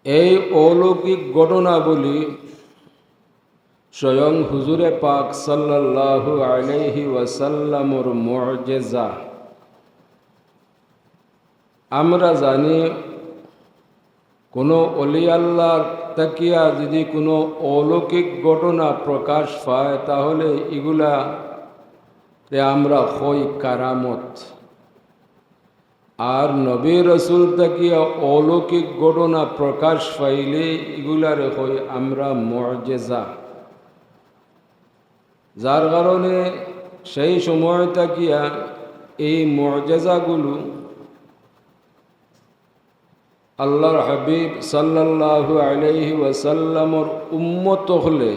এই অলৌকিক ঘটনাবলী স্বয়ং হুজুরে পাক সাল্লাল্লাহু আলাইহি ওয়াসাল্লামর মুআজিজা। আমরা জানি কোনো অলি আল্লাহর তাকিয়া যদি কোনো অলৌকিক ঘটনা প্রকাশ পায় তাহলে এগুলা আমরা হই কারামত। আর নবী রসুল তাকিয়া অলৌকিক ঘটনা প্রকাশ পাইলে এগুলার হই আমরা মুআজিজা। যার কারণে সেই সময় তাকিয়া এই মুআজিজাগুলো আল্লাহর হাবিব সাল্লাল্লাহু আলাইহি ওয়াসাল্লামর উম্মত হলে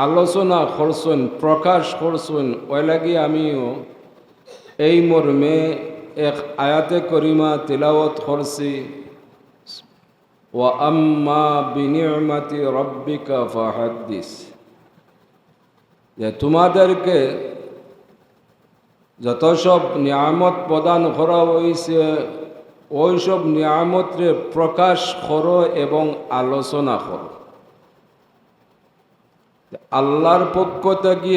আলোচনা করছেন, প্রকাশ করছেন। ওই লাগি আমিও এই মর্মে এক আয়াতে করিমা তিলাওয়াত করছি, ওয়া আম্মা বিনি'মাতি রাব্বিকা ফাহাদ্দিস, যে তোমাদেরকে যত সব নিয়ামত প্রদান করা হয়েছে ওই সব নিয়ামতরে প্রকাশ করো এবং আলোচনা করো। আল্লাহর পক্ষ থেকে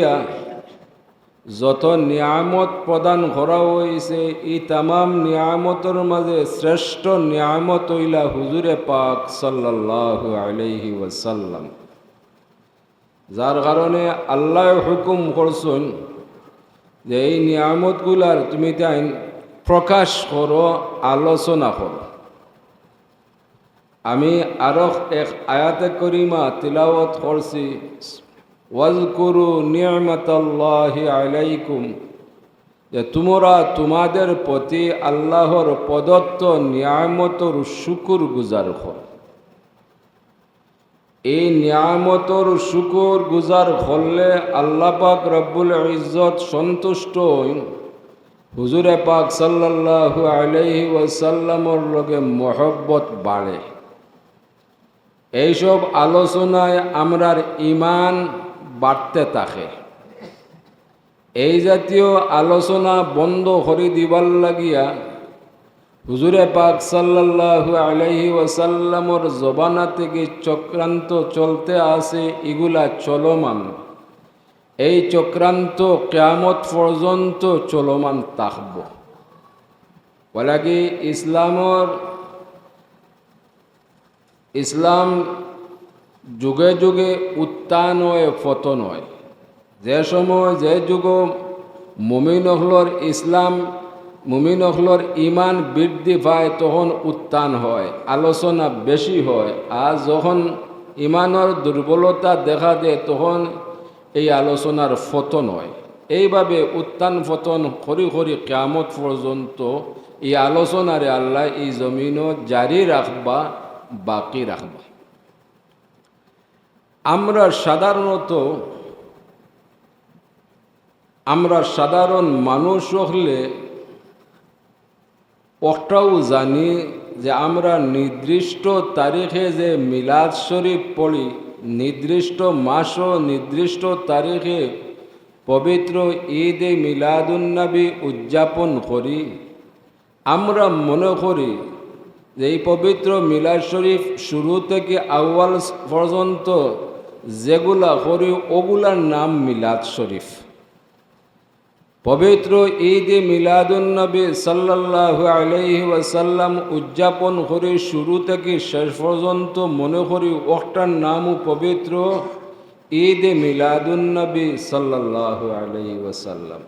যত নিয়ামত প্রদান করা হয়েছে এই তামাম নিয়ামতের মাঝে শ্রেষ্ঠ নিয়ামত হইলা হুজুরে পাক সাল্লাল্লাহু আলাইহি ওয়াসাল্লাম। যার কারণে আল্লাহ হুকুম করছেন যে এই নিয়ামতগুলার তুমি তাই প্রকাশ করো, আলোচনা করো। আমি আরো এক আয়াতে করিমা তিলাওয়াত করছি, ওয়াজকুরু নি'মাতাল্লাহি আলাইকুম, যে তোমরা তোমাদের প্রতি আল্লাহর প্রদত্ত নিয়ামতর শুকুর গুজার করো। এই নিয়ামতর শুকুর গুজার করলে আল্লাহ পাক রব্বুল ইজ্জত সন্তুষ্ট হইন, হুজুরে পাক সাল্লাল্লাহু আলাইহি ওয়াসাল্লামর লগে মহব্বত বাড়ে। এইসব আলোচনায় আমরার ঈমান বাড়তে থাকে। এই জাতীয় আলোচনা বন্ধ করে দিবার লাগিয়া হুজুরে পাক সাল্লাল্লাহু আলাইহি ওয়াসাল্লামর জবানা থেকে চক্রান্ত চলতে আছে, এগুলা চলমান। এই চক্রান্ত কিয়ামত পর্যন্ত চলমান থাকব। বলাকি ইসলাম যুগে যুগে উত্থান হয়, পতন হয়। যে সময় যে যুগ মুমিন হলর ইমান বৃদ্ধি পায় তখন উত্থান হয়, আলোচনা বেশি হয়। আর যখন ইমানের দুর্বলতা দেখা দেয় তখন এই আলোচনার পতন হয়। এইভাবে উত্থান পতন করি করি কিয়ামত পর্যন্ত এই আলোচনারে আল্লাহ এই জমিনও জারি রাখবা, বাকি রাখবা। আমরা সাধারণ মানুষ হলে ওটাও জানি যে আমরা নির্দিষ্ট তারিখে যে মিলাদ শরীফ পড়ি, নির্দিষ্ট মাস ও নির্দিষ্ট তারিখে পবিত্র ঈদে মিলাদুন্নবী উদযাপন করি। আমরা মনে করি যে এই পবিত্র মিলাদ শরীফ শুরু থেকে আউয়াল পর্যন্ত যেগুলা করি ওগুলার নাম মিলাদ শরীফ। পবিত্র ঈদে মিলাদুন্নবী সাল্লাল্লাহু আলাইহি ওয়াসাল্লাম উদযাপন করে শুরু থেকে শেষ পর্যন্ত মনে করি ওটার নামও পবিত্র ঈদে মিলাদুন্নবী সাল্লাল্লাহু আলাইহি ওয়াসাল্লাম।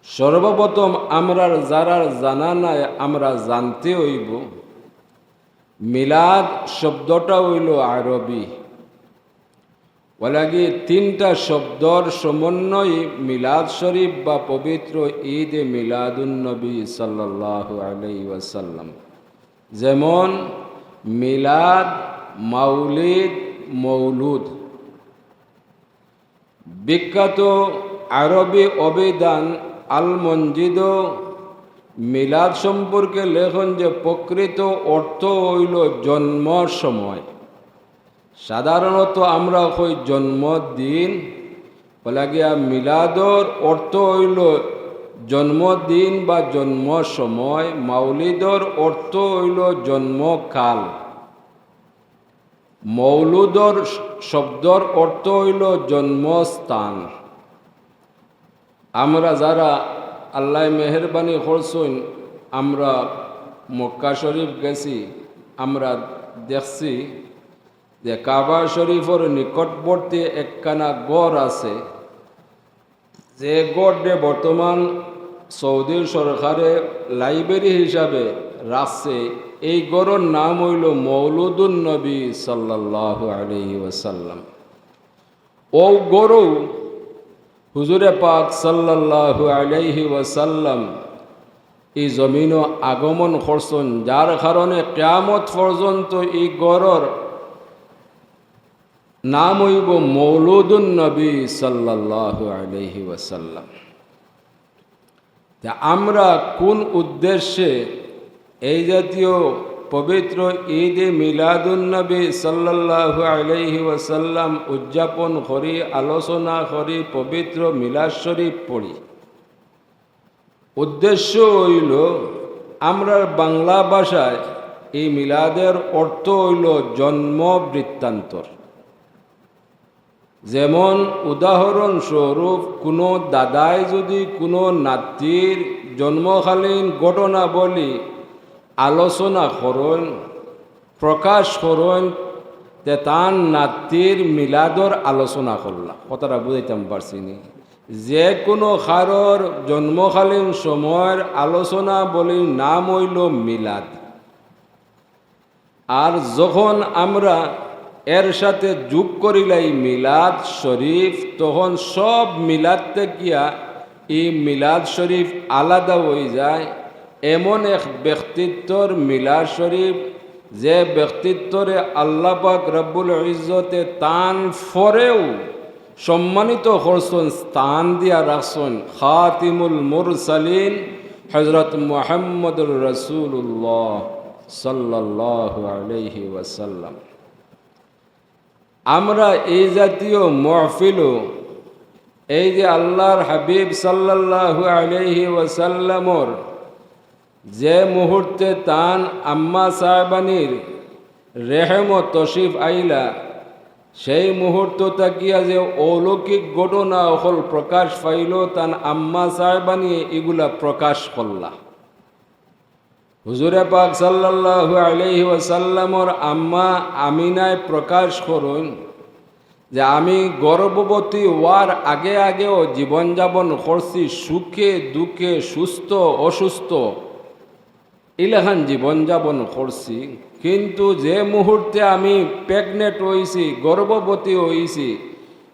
সর্বপ্রথম আমরা যারা জানা নাই আমরা জানতে হইব, মিলাদ শব্দটা হইল আরবি। ওলাগি তিনটা শব্দর সমন্বয় মিলাদ শরীফ বা পবিত্র ঈদে মিলাদুন্নবী সাল্লাল্লাহু আলাইহি ওয়াসাল্লাম। যেমন মিলাদ, মাউলিদ, মৌলুদ। বিখ্যাত আরবি অভিধান আল মঞ্জিদ মিলাদ সম্পর্কে লেখন যে প্রকৃত অর্থ হইল জন্ম সময়। সাধারণত আমরা কই জন্মদিন, বলা গিয়া মিলাদর অর্থ হইল জন্মদিন বা জন্ম সময়। মাউলিদর অর্থ হইল জন্মকাল। মৌলুদর শব্দর অর্থ হইল জন্মস্থান। আমরা যারা আল্লাহ মেহরবানি করছেন, আমরা মক্কা শরীফ গেছি, আমরা দেখছি যে কাবা শরীফের নিকটবর্তী একখানা গড় আছে, যে গড়ে বর্তমান সৌদি সরকারে লাইব্রেরি হিসাবে রাখছে। এই গড়ের নাম হইল মৌলুদুন নবী সাল্লাল্লাহু আলাইহি ওয়াসাল্লাম। ও গড়ও হুজুরে পাক সাল্লাল্লাহু আলাইহি ওয়াসাল্লাম এই জমিনও আগমন করছেন, যার কারণে কিয়ামত পর্যন্ত এই গড়ের নাম হইব মৌলুদুন নবী সাল্লাল্লাহু আলাইহি ওয়াসাল্লাম। আমরা কোন উদ্দেশ্যে এই জাতীয় পবিত্র ঈদে মিলাদুন নবী সাল্লাল্লাহু আলাইহি ওয়াসাল্লাম উদযাপন করি, আলোচনা করি, পবিত্র মিলাদ শরীফ পড়ি? উদ্দেশ্য হইল, আমরা বাংলা ভাষায় এই মিলাদের অর্থ হইল জন্ম বৃত্তান্তর। যেমন উদাহরণস্বরূপ, কোনো দাদাই যদি কোনো নাতির জন্মকালীন ঘটনা বলি আলোচনা করেন, প্রকাশ করেন, তে তার নাতির মিলাদর আলোচনা করলাম। কথাটা বুঝাইতাম পারছিনি? যে কোনো কারোর জন্মকালীন সময়ের আলোচনা বলি নাম হইল মিলাদ। আর যখন আমরা এর সাথে যোগ করিলাই মিলাদ শরীফ, তখন সব মিলাদ থেকে এই মিলাদ শরীফ আলাদা হয়ে যায়। এমন এক ব্যক্তিত্বর মিলাদ শরীফ, যে ব্যক্তিত্বরে আল্লাহ পাক রব্বুল ইজ্জতে তান ফরেও সম্মানিত করছেন, স্থান দিয়া রাখছেন খাতিমুল মুরসালিন হযরত মুহাম্মদুর রাসূলুল্লাহ সাল্লাল্লাহু আলাইহি ওয়াসাল্লাম। আমরা এই জাতীয় মাহফিলও এই যে আল্লাহর হাবিব সাল্লাল্লাহু আলাইহি ওয়াসাল্লামর যে মুহূর্তে তান আম্মা সাহেবানির রেহেমত তশরিফ আইলা, সেই মুহূর্ত তাকিয়া যে অলৌকিক ঘটনা অকল প্রকাশ পাইল, তান আম্মা সাহেবানি এগুলা প্রকাশ করলা। হুজুরে পাক সাল্লাল্লাহু আলাইহি ওয়াসাল্লামর আম্মা আমিনায় প্রকাশ করুন যে আমি গর্ভবতী হওয়ার আগে আগেও জীবনযাপন করছি সুখে দুঃখে, সুস্থ অসুস্থ, ইলাহান জীবনযাপন করছি। কিন্তু যে মুহূর্তে আমি প্রেগনেন্ট হয়েছি, গর্ভবতী হয়েছি,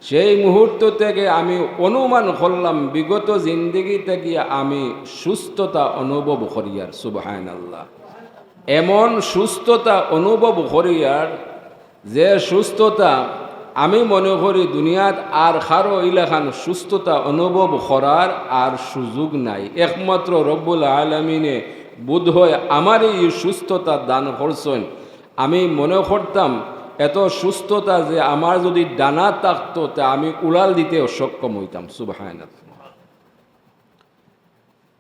সেই মুহূর্ত থেকে আমি অনুমান করলাম বিগত জিন্দগি থেকে আমি সুস্থতা অনুভব করিয়ার। সুবহানাল্লাহ। এমন সুস্থতা অনুভব করিয়ার, যে সুস্থতা আমি মনে করি দুনিয়াত আর কারো ইলাখান সুস্থতা অনুভব করার আর সুযোগ নাই। একমাত্র রব্বুল আলামিনে বোধ হয় আমার এই সুস্থতা দান করছেন। আমি মনে করতাম এত সুস্থতা যে আমার যদি ডানা থাকতো তা আমি উড়াল দিতে সক্ষম হইতাম। সুবহানাল্লাহ।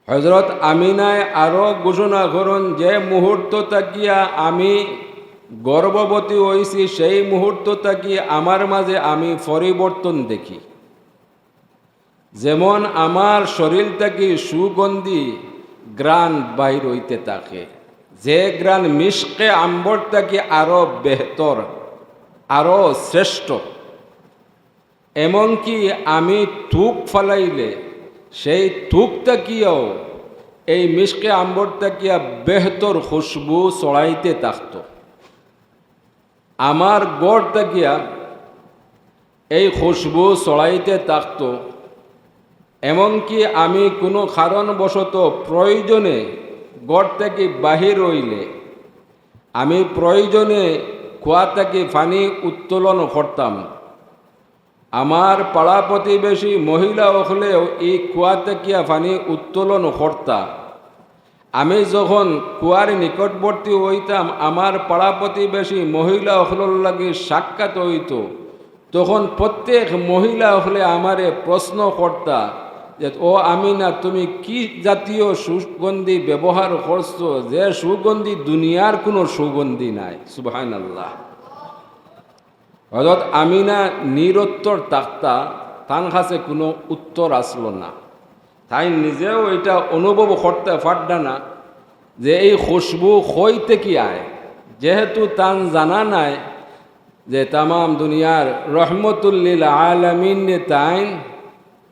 হযরত আমিনায় আরো ঘোষণা করেন, যে মুহূর্ত তাকিয়া আমি গর্ভবতী হয়েছি, সেই মুহূর্ত তাকিয়া আমার মাঝে আমি পরিবর্তন দেখি। যেমন আমার শরীর থেকে সুগন্ধি গ্রান বাহির হইতে থাকে, যে গ্রান মিশকে আম্বর থেকে আরো বেহতর, আরো শ্রেষ্ঠ। এমনকি আমি থুক ফালাইলে সেই থুক তাকিয়াও এই মিশকে আম্বর তাকিয়া বেহতর খুশবু ছড়াইতে থাকত। আমার গড় তাকিয়া এই খুশবু ছড়াইতে থাকত। এমনকি আমি কোনো কারণবশত প্রয়োজনে গড় থেকে বাহির হইলে আমি প্রয়োজনে কুয়া থেকে পানি উত্তোলন করতাম। আমার পাড়া প্রতিবেশী মহিলা হলেও এই কুয়া থেকে পানি উত্তোলন করতা। আমি যখন কুয়ার নিকটবর্তী হইতাম, আমার পাড়া প্রতিবেশী মহিলা হলের লাগে সাক্ষাৎ হইত, তখন প্রত্যেক মহিলা হলে আমারে প্রশ্ন করতা যে ও আমিনা, তুমি কি জাতীয় সুগন্ধি ব্যবহার করছো, যে সুগন্ধি দুনিয়ার কোনো সুগন্ধি নাই। সুবহানাল্লাহ। হযরত আমিনা নিরুত্তর তাক্তা, তার কাছে কোনো উত্তর আসলো না। তাই নিজেও এটা অনুভব করতে পারডা না যে এই খুশবু হইতে কি আয়, যেহেতু তান জানা নাই যে তামাম দুনিয়ার রহমতুল্লিল আলামিন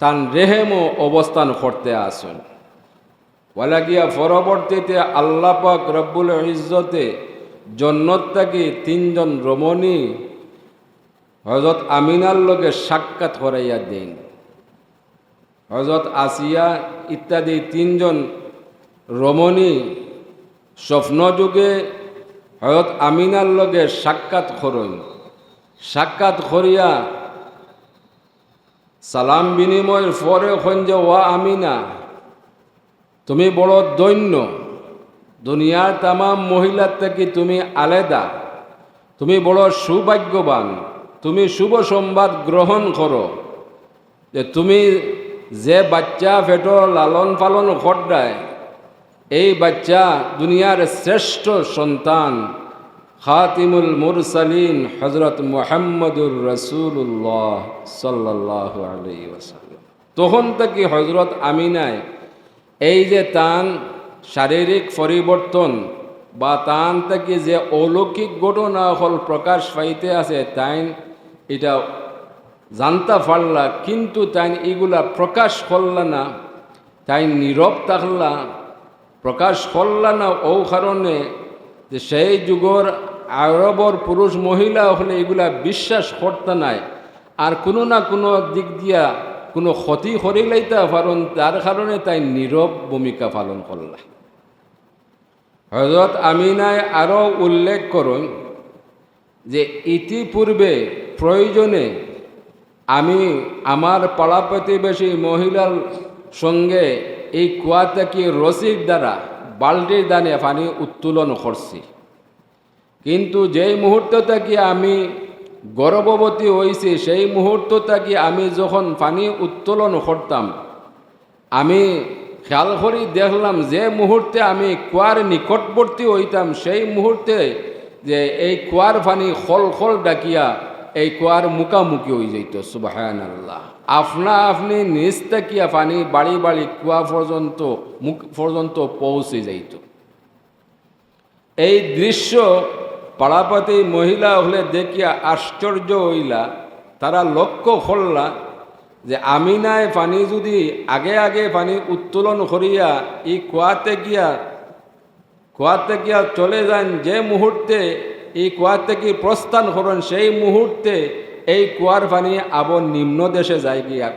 তান রেহেমও অবস্থান করতে আসুন। ওয়ালা গিয়া পরবর্তীতে আল্লাহ পাক রব্বুল ইজ্জতে জন্নত থেকে 3 জন রমণী হযরত আমিনার লগে সাক্ষাৎ করাইয়া দেন। হযরত আসিয়া ইত্যাদি 3 জন রমণী স্বপ্ন যুগে হযরত আমিনার লগে সাক্ষাৎ করইন। সাক্ষাৎ করিয়া সালাম বিনিময়ের পরে হন যে ওয়া আমিনা, তুমি বড় দৈন্য, দুনিয়ার তামাম মহিলার থেকে তুমি আলাদা, তুমি বড় সৌভাগ্যবান, তুমি শুভ সংবাদ গ্রহণ করো যে তুমি যে বাচ্চা পেট লালন পালন করডায়, এই বাচ্চা দুনিয়ার শ্রেষ্ঠ সন্তান খাতিমুল মুরসালিন হযরত মুহাম্মদুর রাসূলুল্লাহ সাল্লাল্লাহু আলাইহি ওয়াসাল্লাম। তখন থেকে হযরত আমিনায় এই যে তান শারীরিক পরিবর্তন বা তান থেকে যে অলৌকিক ঘটনা হল প্রকাশ পাইতে আছে, তাই এটা জানতে পারলা, কিন্তু তাই এগুলা প্রকাশ করলা না, তাই নীরব থাকলা, প্রকাশ করলা না। ও কারণে যে সেই যুগর আরবর পুরুষ মহিলা হলে এগুলা বিশ্বাস করতে নাই, আর কোনো না কোনো দিক দিয়া কোনো ক্ষতি করিলাইতে পারেন, তার কারণে তাই নীরব ভূমিকা পালন করলা। হযরত আমিনায় আরও উল্লেখ করুন যে ইতিপূর্বে প্রয়োজনে আমি আমার পাড়া প্রতিবেশী মহিলার সঙ্গে এই কুয়া থেকে রশির দ্বারা বাল্টির দানে পানি উত্তোলন করছি, কিন্তু যেই মুহূর্ত থেকে আমি গর্ভবতী হয়েছি সেই মুহূর্ত থেকে আমি যখন পানি উত্তোলন করতাম, আমি খেয়াল করি দেখলাম যে মুহূর্তে আমি কুয়ার নিকটবর্তী হইতাম সেই মুহূর্তে যে এই কুয়ার পানি খল খল ডাকিয়া এই কুয়ার মুখামুখি হয়ে যাইত। সুবহানাল্লাহ। আপনা আপনি নিজ তাকিয়া পানি বাড়ি বাড়ি কুয়া পর্যন্ত মুখ পর্যন্ত পৌঁছে যাইত। এই দৃশ্য পাড়াপাতি মহিলা হলে দেখিয়া আশ্চর্য হইলা। তারা লক্ষ্য করলা যে আমিনায় পানি যদি আগে আগে পানি উত্তোলন করিয়া এই কুয়াতে গিয়া চলে যান, যে মুহূর্তে এই কুয়া থেকে প্রস্থান করেন সেই মুহূর্তে এই কুয়ার পানি আবার নিম্ন দেশে যায় গিয়া,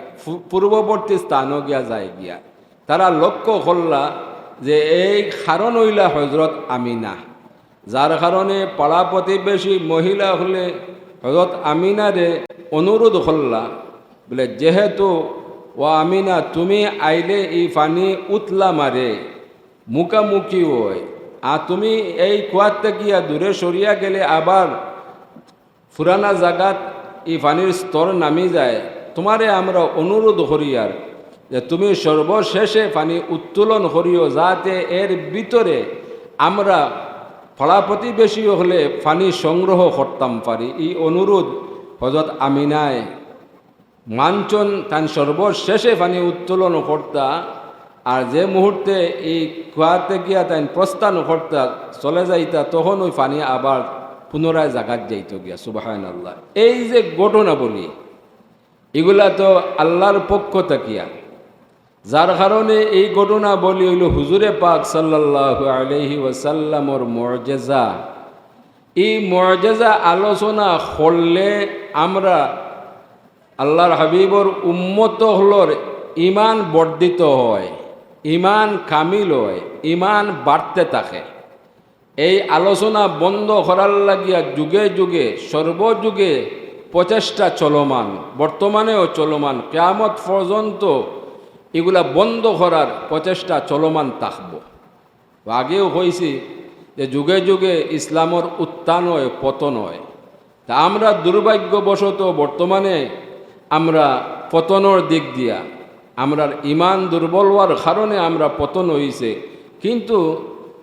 পূর্ববর্তী স্থানও গিয়া যায় গিয়া। তারা লক্ষ্য করলা যে এই কারণ হইলা হযরত আমিনা, যার কারণে পাড়া প্রতিবেশী মহিলা হলে হযরত আমিনারে অনুরোধ করলা বলে, যেহেতু ও আমিনা তুমি আইলে এই পানি উতলা মারে মুখামুখি হয়, আর তুমি এই কুয়াতে গিয়া দূরে সরিয়া গেলে আবার পুরানা জায়গাত এই পানির স্তর নামি যায়। তোমারে আমরা অনুরোধ করিয়ার যে তুমি সর্বশেষে পানি উত্তোলন করিও, যাতে এর ভিতরে আমরা পাড়া প্রতিবেশী হলে পানি সংগ্রহ করতাম পারি। এই অনুরোধ হযরত আমিনায় মানচন, তান সর্বশেষে পানি উত্তোলন করতা। আর যে মুহূর্তে এই কুয়াতে গিয়া তাই প্রস্থান করতা চলে যাইতা, তখন ওই পানি আবার পুনরায় জাগাত যাইত গিয়া। সুবহানাল্লাহ। এই যে ঘটনা বলি, এগুলা তো আল্লাহর পক্ষ থাকিয়া, যার কারণে এই ঘটনা বলি হইল হুজুরে পাক সাল্লাল্লাহু আলাইহি ওয়াসাল্লামর মুআজিজা। এই মুআজিজা আলোচনা করলে আমরা আল্লাহর হাবিবর উম্মত হলর ইমান বর্ধিত হয়, ইমান কামিল হয়, ইমান বাড়তে থাকে। এই আলোচনা বন্ধ করার লাগিয়া যুগে যুগে সর্বযুগে প্রচেষ্টা চলমান, বর্তমানেও চলমান, কিয়ামত পর্যন্ত এগুলা বন্ধ করার প্রচেষ্টা চলমান থাকব। আগেও হয়েছি যে যুগে যুগে ইসলামের উত্থান হয়, পতন হয়। তা আমরা দুর্ভাগ্যবশত বর্তমানে আমরা পতনের দিক দিয়া, আমরা ইমান দুর্বল হওয়ার কারণে আমরা পতন হয়েছে। কিন্তু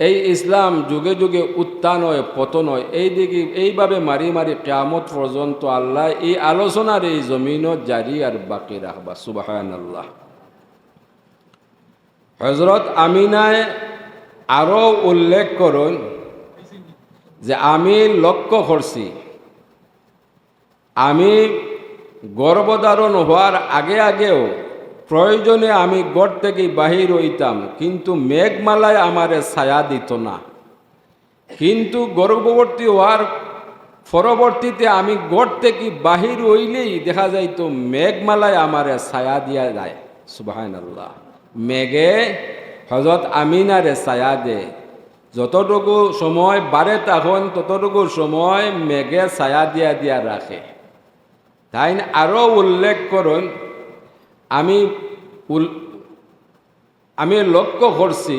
এই ইসলাম যুগে যুগে উত্থান হয় পতন হয়, এই দিকে এইভাবে মারি মারি কিয়ামত পর্যন্ত আল্লাহ এই আলোচনার এই জমিনত জারি আর বাকি রাখবা। সুবহানাল্লাহ। হযরত আমিনায় আরও উল্লেখ করুন যে আমি লক্ষ্য করছি, আমি গর্ভধারণ হওয়ার আগে আগেও প্রয়োজনে আমি ঘর থেকে বাহির হইতাম, কিন্তু মেঘমালায় আমারে ছায়া দিত না। কিন্তু গর্ভবতী হওয়ার পরবর্তীতে আমি ঘর থেকে বাহির হইলেই দেখা যাইতো মেঘমালায় আমারে ছায়া দিয়া যায়। সুবহানাল্লাহ। মেঘে হযরত আমিনারে ছায়া দে, যতটুকু সময় বাড়ে তখন ততটুকু সময় মেঘে ছায়া দিয়া দিয়া রাখে। তাই আরও উল্লেখ করুন, আমি লক্ষ্য করছি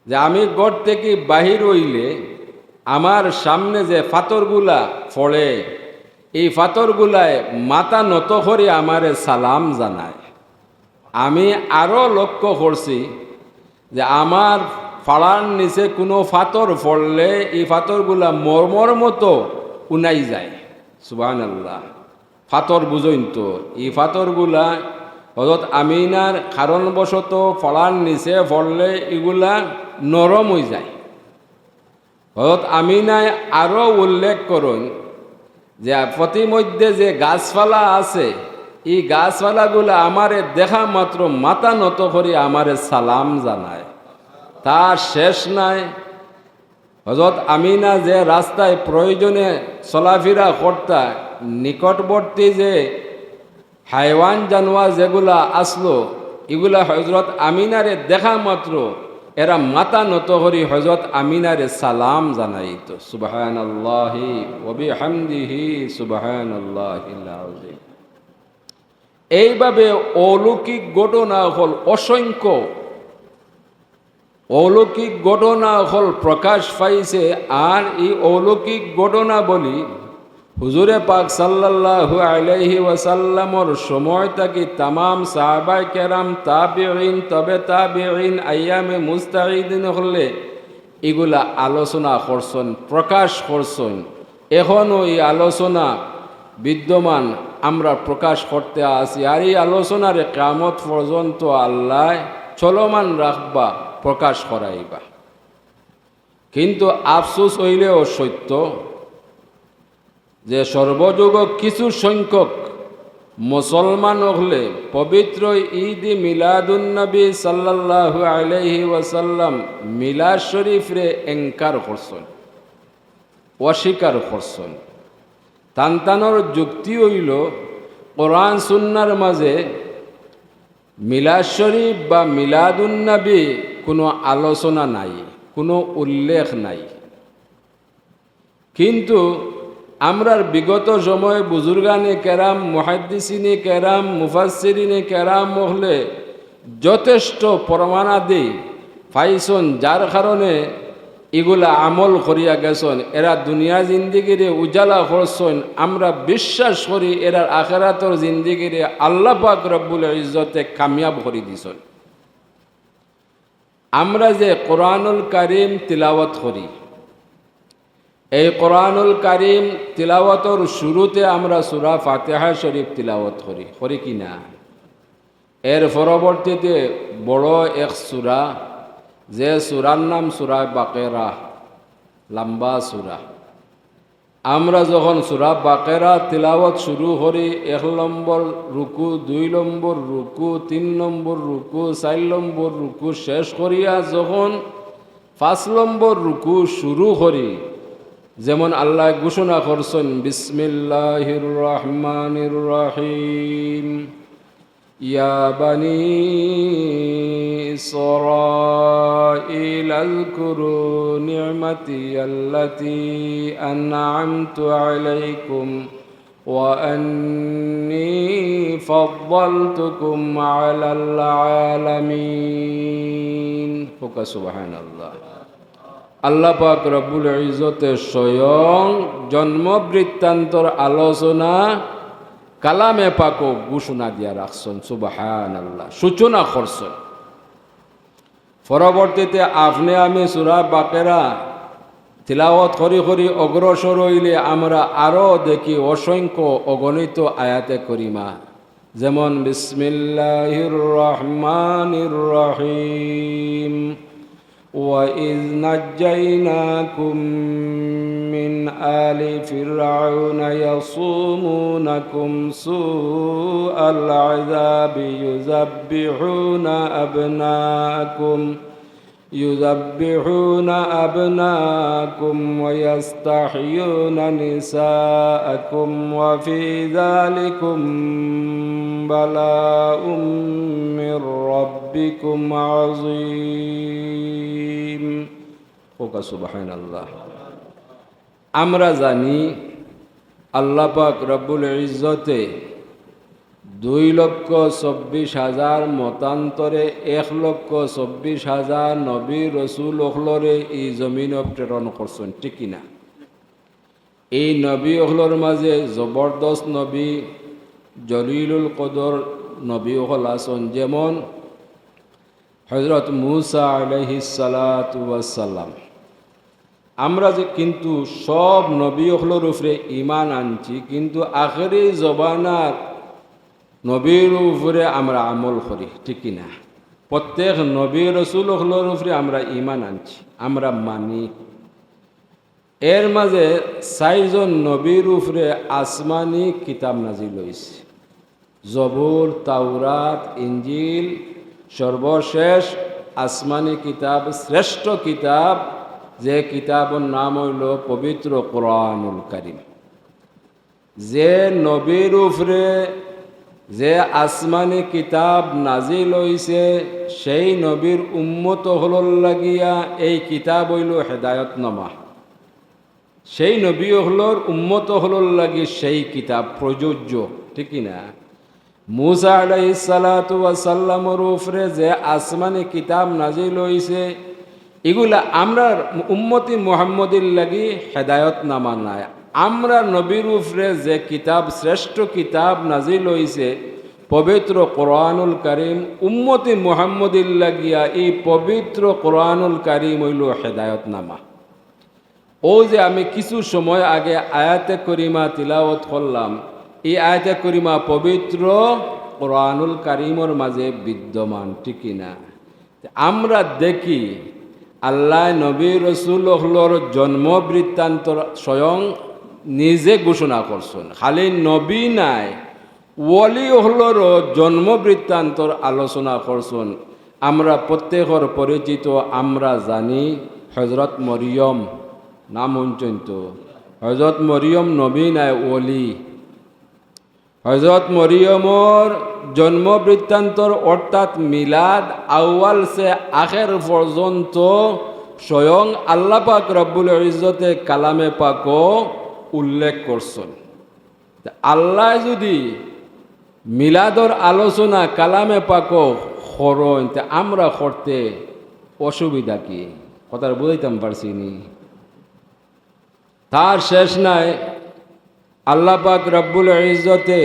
যে আমি ঘর থেকে বাহির হইলে আমার সামনে যে ফাতরগুলা পড়ে, এই ফাতরগুলায় মাথা নত করে আমারে সালাম জানায়। আমি আরও লক্ষ্য করছি যে আমার ফাড়ার নিচে কোনো ফাতর পড়লে এই ফাতরগুলা মর্মর মতো উনাই যায়। সুবহানাল্লাহ। ফাতর বুঝইন তো, এই ফাতরগুলা হযরত আমিনার কারণবশত ফলার নিচে পড়লে এগুলা নরম হয়ে যায়। হযরত আমিনায় আরও উল্লেখ করুন যে প্রতিমধ্যে যে গাছপালা আছে, এই গাছপালাগুলা আমারে দেখা মাত্র মাথা নত করে আমারে সালাম জানায়, তার শেষ নাই। হযরত আমিনা যে রাস্তায় প্রয়োজনে চলাফেরা করতা, নিকটবর্তী যে হাইওয়ান জানোয়ার যেগুলা আসলো, এগুলা হযরত আমিনারে দেখা মাত্র এরা মাথা নত করি হযরত আমিনারে সালাম জানাইতো। সুবহানাল্লাহি ওয়া বিহামদিহি সুবহানাল্লাহিল আযীম। এইভাবে অলৌকিক ঘটনা হল অসংখ্য, অলৌকিক ঘটনা হল প্রকাশ পাইছে। আর এই অলৌকিক ঘটনা বলি হুজুরে পাক সাল্লাল্লাহু আলাইহি ওয়াসাল্লামর সময় থেকে তামাম সাহাবায়ে কেরাম, তাবিঈন, তবে তাবিঈন, আইয়ামে মুস্তাঈদিন হলে এগুলা আলোচনা করছেন, প্রকাশ করছেন। এখনও এই আলোচনা বিদ্যমান, আমরা প্রকাশ করতে আসি। আর এই আলোচনার কিয়ামত পর্যন্ত আল্লাহ চলমান রাখবা, প্রকাশ করাইবা। কিন্তু আফসোস হইলেও সত্য যে সর্বযুগ কিছু সংখ্যক মুসলমান হলে পবিত্র ঈদ মিলাদুন্নবী সাল্লাল্লাহু আলাইহি ওয়াসাল্লাম মিলাদ শরীফরে এনকার করছেন, অস্বীকার করছেন। তানতানোর যুক্তি হইল কোরআন সুন্নাহর মাঝে মিলাদ শরীফ বা মিলাদুন্নবী কোনো আলোচনা নাই, কোনো উল্লেখ নাই। কিন্তু আমরার বিগত সময়ে বুজুর্গানে কেরাম, মুহাদ্দিসিনে কেরাম, মুফাসসিরিনে কেরাম হলে যথেষ্ট প্রমাণাদি পাইছন, যার কারণে এগুলা আমল করিয়া গেছেন। এরা দুনিয়া জিন্দিগিরে উজালা করছেন। আমরা বিশ্বাস করি এরা আখিরাতের জিন্দিগিরে আল্লাহ পাক রব্বুল ইজ্জতে কামিয়াব করে দিছেন। আমরা যে কোরআনুল কারীম তিলাওয়াত করি, এই কোরআনুল কারীম তিলাওয়াতর শুরুতে আমরা সূরা ফাতিহা শরীফ তিলাওয়াত করি কি না? এর পরবর্তীতে বড় এক সূরা, যে সূরার নাম সূরা বাকেরা, লম্বা সূরা। আমরা যখন সূরা বাকেরা তিলাওয়াত শুরু করি, 1 নম্বর রুকু, 2 নম্বর রুকু, 3 নম্বর রুকু, 4 নম্বর রুকু শেষ করিয়া যখন 5 নম্বর রুকু শুরু করি, যেমন আল্লাহ ঘোষণা করছেন বিসমিল্লাহির রহমানির রহিম, ইয়া বানি ইসরাঈল আযকুরু নি'মাতি আল্লাতী আন'আমতু আলাইকুম ওয়া আন্নী ফাদ্দালতুকুম আলাল আলামিন। সুবহানাল্লাহ। আল্লাহ পাক রব্বুল ইজ্জতে স্বয়ং জন্ম বৃত্তান্তর আলোচনা কালামে পাক ঘোষণা দিয়া রাখছেন। সুবহানাল্লাহ, সূচনা করছেন। পরবর্তীতে আপনি আমি সূরা বাকেরা তিলাওয়াত করি করি অগ্রসর হইলে আমরা আরও দেখি অসংখ্য অগণিত আয়াতে করিমা, যেমন বিসমিল্লাহির রহমানির রহিম وَإِذْ نَجَّيْنَاكُمْ مِنْ آلِ فِرْعَوْنَ يَصُومُونَكُمْ سُوءَ الْعَذَابِ يُذَبِّحُونَ أَبْنَاءَكُمْ وَيَسْتَحْيُونَ نِسَاءَكُمْ وَفِي ذَلِكُمْ بَلَاءٌ مِّن رَّبِّكُمْ عَظِيمٌ সুবহানাল্লাহ। আমরা জানি আল্লাহ পাক রব্বুল ইজ্জতে 2,24,000 মতান্তরে 1,24,000 নবী রসুল অখলরে এই জমিন প্রেরণ করছেন, ঠিক কিনা? এই নবী অখলর মাঝে জবরদস্ত নবী, জলিলুল কদর নবী অখল আসন, যেমন হযরত মূসা আলাইহিস সালাতু ওয়াস সালাম। আমরা যে কিন্তু সব নবী অখলর উপরে ঈমান আনছি, কিন্তু আখেরি জবানার নবীর উপরে আমরা আমল করি, ঠিক কিনা? প্রত্যেক নবী রসুল হলোর উপরে আমরা ঈমান আনছি, আমরা মানি। এর মাঝে 4 জন নবীর উপরে আসমানি কিতাব নাজিল হয়েছে, জবুর, তাওরাত, ইঞ্জিল, সর্বশেষ আসমানি কিতাব, শ্রেষ্ঠ কিতাব, যে কিতাবের নাম হইল পবিত্র কোরআনুল কারীম। যে নবীর উপরে যে আসমানি কিতাব নাজিল হইছে, সেই নবীর উম্মত হলর লাগিয়া এই কিতাব হইল হেদায়তনামা। সেই নবী হলর উম্মত হলর লাগি সেই কিতাব প্রযোজ্য, ঠিক না? মূসা আলাইহিস সালাতু ওয়াস সালামের উপরে যে আসমানি কিতাব নাজিল হইছে, এগুলা আমরা উম্মতি মুহাম্মদির লাগি হেদায়তনামা নাই। আমরা নবীর উপরে যে কিতাব, শ্রেষ্ঠ কিতাব নাজিল হইছে পবিত্র কোরআনুল কারীম, উম্মতি মুহাম্মদির লাগিয়া এই পবিত্র কোরআনুল কারীম হইল হেদায়তনামা। ও যে আমি কিছু সময় আগে আয়াতে করিমা তিলাওয়াত করলাম, এই আয়াতে করিমা পবিত্র কোরআনুল কারীমের মাঝে বিদ্যমান, ঠিক না? আমরা দেখি আল্লাহ নবী রসুল হলর জন্ম বৃত্তান্ত স্বয়ং নিজে ঘোষণা করছেন। খালি নবী নাই, ওলি হলরও জন্ম বৃত্তান্তর আলোচনা করছেন। আমরা প্রত্যেকের পরিচিত, আমরা জানি হযরত মরিয়ম নাম শুনছেন তো? হযরত মরিয়ম নবী নাই, ওলি। হযরত মরিয়মর জন্ম বৃত্তান্তর অর্থাৎ মিলাদ আউয়াল সে আখের পর্যন্ত স্বয়ং আল্লাহ পাক রব্বুল ইজ্জতে কালামে পাক উল্লেখ করছেন। আল্লাহ যদি মিলাদর আলোচনা কালামে পাক করেন, আমরা করতে অসুবিধা কি? কথা বুঝাইতাম পারছি নি? তার শেষ নাই। আল্লাহ পাক রব্বুল ইজ্জতে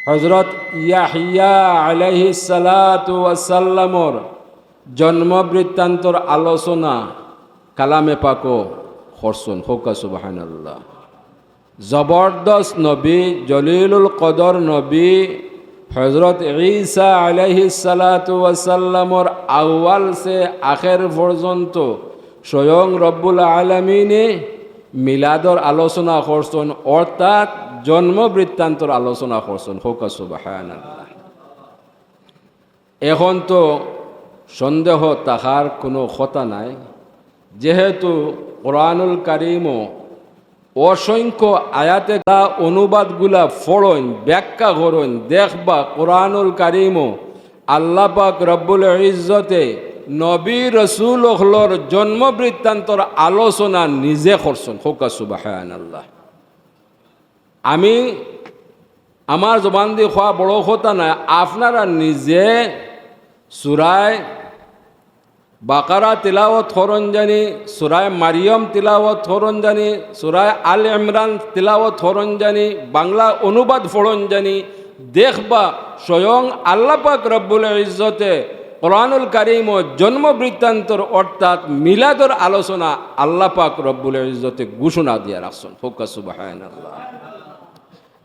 হযরত ইয়াহইয়া আলাইহিস সালাতু ওয়াস সালামর জন্ম বৃত্তান্তর আলোচনা কালামে পাক করছেন। হোক সুবহানাল্লাহ। জবরদস্ত নবী, জলিলুল কদর নবী হযরত ঈসা আলাইহিস সালাতু ওয়াস সালামর আউয়াল সে আখের পর্যন্ত স্বয়ং রব্বুল আলামিনে মিলাদর আলোচনা করছেন, অর্থাৎ জন্ম বৃত্তান্তর আলোচনা করছেন। হোক সুবহানাল্লাহ। এখন তো সন্দেহ তাহার কোনো কথা নাই, যেহেতু কোরআনুল কারীমও অসংখ্য আয়াতে অনুবাদগুলা ফড়ন, ব্যাখ্যা করুন, দেখবা কোরআনুল কারীমও আল্লাহ পাক রব্বুল ইজ্জতে নবী রসুল হলর জন্ম বৃত্তান্তর আলোচনা নিজে করছেন। হোক সুবহানাল্লাহ। আমি আমার জবান দিয়ে খোয়া বড় কথা না, আপনারা নিজে সূরায়ে বাকারা তিলাওয়াত করন জানি, সূরায়ে মারিয়ম তিলাওয়াত করন জানি, সূরায়ে আল ইমরান তিলাওয়াত করন জানি, বাংলা অনুবাদ পড়ন জানি, দেখবা স্বয়ং আল্লাহ পাক রব্বুল ইজ্জতে কোরআনুল কারীম ও জন্ম বৃত্তান্তর অর্থাৎ মিলাদর আলোচনা আল্লাহ পাক রব্বুল ইজ্জতে ঘোষণা দিয়ে রাখছেন। হুক্কা সুবহানাল্লাহ।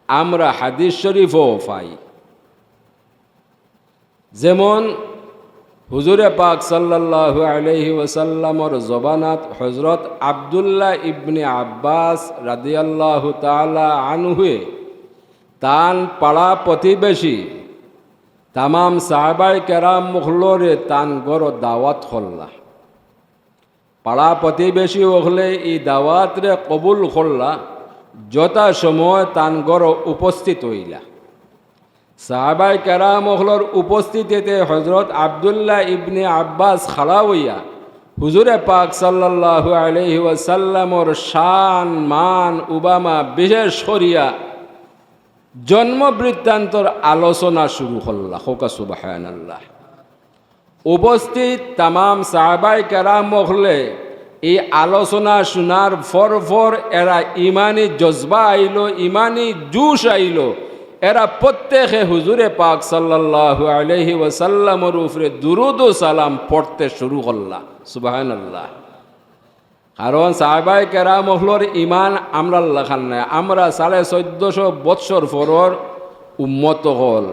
আমরা হাদিস শরীফও পাই, যেমন হুজুরে পাক সাল্লাল্লাহু আলাইহি ওয়াসাল্লামর জবানাত হযরত আব্দুল্লাহ ইবনে আব্বাস রাদিয়াল্লাহু তাআলা আনহুয়ে তান পাড়া প্রতিবেশী তামাম সাহাবায়ে কেরাম মুখলরে তান গর দাওয়াত হল্লা। পাড়া প্রতিবেশী হলে এই দাওয়াত রে কবুল করলা, যথা সময় তান গর উপস্থিত হইলা। সাহাবায়ে কেরাম হলর উপস্থিতিতে হযরত আব্দুল্লাহ ইবনে আব্বাস খাড়া হইয়া হুজুরে পাক সাল্লাল্লাহু আলাইহি ওয়াসাল্লামর শান মান উবামা বিশেষ করিয়া জন্ম বৃত্তান্তর আলোচনা শুরু হল্লা। হোকা সুবহানাল্লাহ। উপস্থিত তামাম সাহাবায়ে কেরাম হলে এই আলোচনা শোনার ফর এরা ইমানি জজবা আইল, ইমানি জুশ আইল। এরা প্রত্যেকে হুজুরে পাক সাল্লাল্লাহু আলাইহি ওয়াসাল্লামর উপরে দুরুদ ও সালাম পড়তে শুরু করলা। সুবহানাল্লাহ। কারণ সাহাবায়ে কেরাম হলর ইমান আমরা লেখান নাই, আমরা 1450 বৎসর পরর উম্মত হল।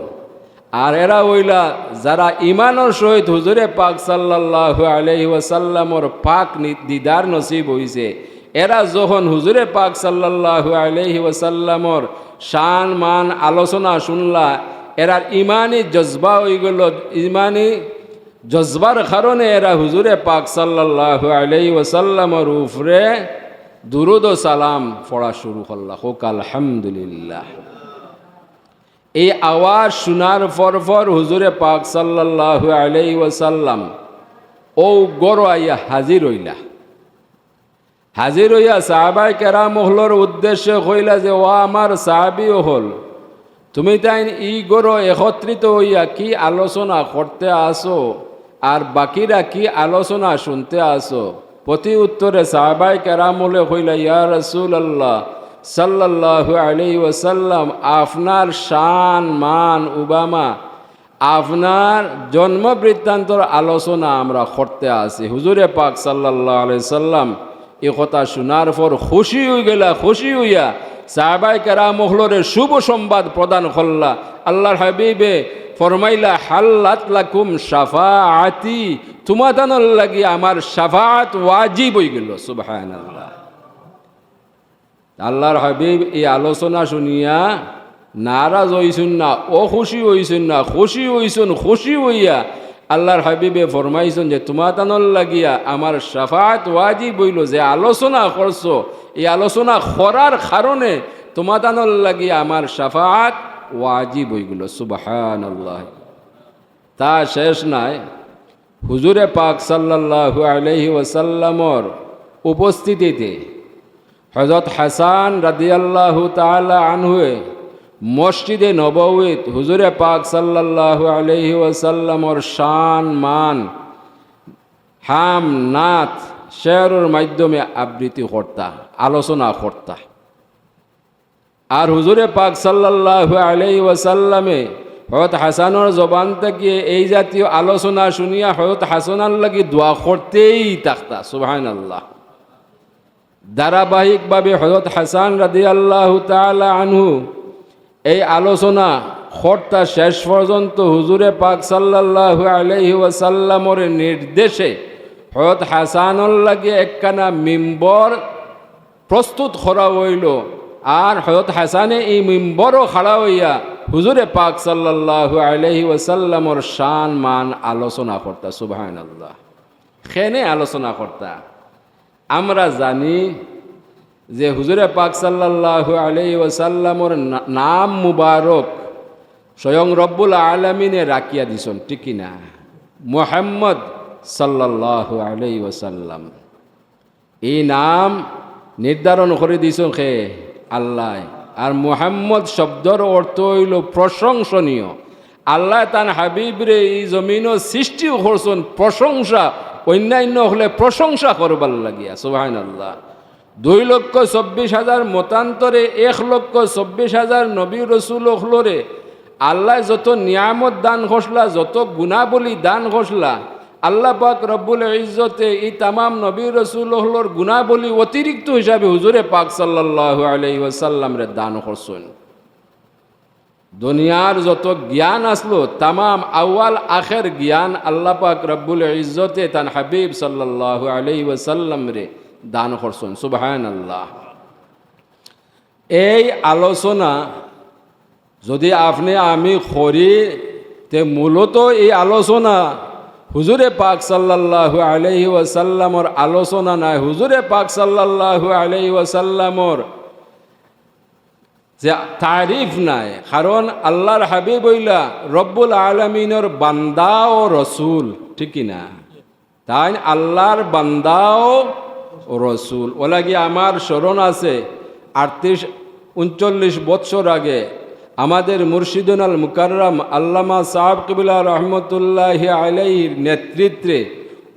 আর এরা হইলা যারা ইমানের সহিত হুজুরে পাক সাল্লাল্লাহু আলাইহি ওয়াসাল্লামর পাক দিদার নসিব হইছে, এরা যখন হুজুরে পাক সাল্লাল্লাহু আলাইহি ওয়াসাল্লামর শান মান আলোচনা শুনলা, এরার ইমানি জজবা হয়ে গেল। ইমানি জজবার কারণে এরা হুজুরে পাক সাল্লাল্লাহু আলাইহি ওয়াসাল্লামর উপরে দুরুদ ও সালাম পড়া শুরু করলা। হোক আলহামদুলিল্লাহ। এই আওয়াজ শোনার পর হুজুরে পাক সাল্লাল্লাহু আলাইহি ওয়াসাল্লাম ও গড় আইয়া হাজির হইলা। হাজির হইয়া সাহাবায়ে কেরাম হলর উদ্দেশ্যে কইলা যে, ও আমার সাহাবী হল, তুমি তাই ই গড় একত্রিত হইয়া কি আলোচনা করতে আসো, আর বাকিরা কি আলোচনা শুনতে আসো? প্রতি উত্তরে সাহাবায়ে কেরাম হলে কইলা, ইয়া রাসূলুল্লাহ সাল্লাল্লাহু আলাইহি ওয়াসাল্লাম, আপনার শান মান উবামা, আপনার জন্ম বৃত্তান্তর আলোচনা আমরা করতে আসি। হুজুরে পাক সাল্লাল্লাহু আলাইহি সাল্লাম এ কথা শোনার পর খুশি হয়ে গেলা। খুশি হইয়া সাহাবায়ে কেরাম হলরে শুভ সংবাদ প্রদান করলা। আল্লাহর হাবিবে ফরমাইলা, হাল্লাত লাকুম শাফাআতি, তোমাদের লাগি আমার শাফাআত ওয়াজিব হয়ে গেল। সুবহানাল্লাহ। আল্লাহর হাবিব এই আলোচনা শুনিয়া নারাজ হইছেন না, অখুশি হইছেন না, খুশি হইছেন। খুশি হইয়া আল্লাহর হাবিবে ফরমাইছেন যে তোমাদের লাগিয়া আমার শাফাআত ওয়াজিব হইল। যে আলোচনা করছো, এই আলোচনা করার কারণে তোমাদের লাগিয়া আমার শাফাআত ওয়াজিব হয়ে গেল। সুবহানাল্লাহ। তা শেষ নাই, হুজুরে পাক সাল্লাল্লাহু আলাইহি ওয়াসাল্লামর উপস্থিতিতে হযরত হাসান রাদিয়াল্লাহু তাআলা আনহুয়ে মসজিদে নববীত হুজুরে পাক সাল্লাল্লাহু আলাইহি ওয়াসাল্লামর শান মান হাম নাত শেরর মাধ্যমে আবৃত্তি করতা, আলোচনা করতা। আর হুজুরে পাক সাল্লাল্লাহু আলাইহি ওয়াসাল্লামে হযরত হাসানের জবান থেকে এই জাতীয় আলোচনা শুনিয়া হযরত হাসানের লাগি দোয়া করতেই থাকতা। সুবহানাল্লাহ। ধারাবাহিকভাবে হযরত হাসান রাদিয়াল্লাহু তাআলা আনহু এই আলোচনা করতা শেষ পর্যন্ত হুজুরে পাক সাল্লাল্লাহু আলাইহি ওয়াসাল্লামর নির্দেশে হযরত হাসানের লাগি একখানা মিম্বর প্রস্তুত করা হইল। আর হযরত হাসানে এই মিম্বরও খাড়া হইয়া হুজুরে পাক সাল্লাল্লাহু আলাইহি ওয়াসাল্লামর শান মান আলোচনা করতা। সুবহানাল্লাহ। খেনে আলোচনা করতা। আমরা জানি যে হুজুরে পাক সাল্লাল্লাহু আলাইহি ওয়াসাল্লামর নাম মুবারক স্বয়ং রব্বুল আলামিনে রাখিয়া দিছেন, ঠিক না? মুহাম্মদ সাল্লাল্লাহু আলাইহি ওয়াসাল্লাম। এই নাম নির্ধারণ করে দিছেন কে? আল্লাহ। আর মুহাম্মদ শব্দর অর্থ হইল প্রশংসনীয়। আল্লাহ তান হাবিবরে এই জমিনও সৃষ্টি করছেন প্রশংসা, অন্যান্য হলে প্রশংসা করবার লাগিয়া। সুবহানাল্লাহ। 2,24,000 মতান্তরে 1,24,000 নবী রসুল হলরে আল্লাহ যত নিয়ামত দান ঘোষলা, যত গুণাবলী দান ঘোষলা, আল্লাহ পাক রব্বুল ইজ্জতে এই তামাম নবী রসুল্লাহর গুণাবলী অতিরিক্ত হিসাবে হুজুরে পাক সাল্লাল্লাহু আলাইহি ওয়াসাল্লাম রে দান করছেন। দুনিয়ার যত জ্ঞান আসলো তামাম আউয়াল আখের জ্ঞান আল্লাহ পাক রব্বুল ইজ্জতে তান হাবিব সাল্লাল্লাহু আলাইহি ওয়াসাল্লাম রে দান করছেন। সুবহানাল্লাহ। এই আলোচনা যদি আপনি আমি করি, তে মূলত এই আলোচনা হুজুরে পাক সাল্লাল্লাহু আলাইহি ওয়াসাল্লামর আলোচনা নাই, হুজুরে পাক সাল্লাল্লাহু আলাইহি ওয়াসাল্লামর যে তারিফ নাই। কারণ আল্লাহর হাবিব হইলা রব্বুল আলামিনের বান্দা ও রসুল, ঠিক কিনা? তাই আল্লাহর বান্দা ও রসুল। ও লাগি আমার স্মরণ আছে 38-39 বৎসর আগে আমাদের মুর্শিদুল আল মুকাররম আল্লামা সাহেব কিবলা রহমতুল্লাহি আলাইহির নেতৃত্বে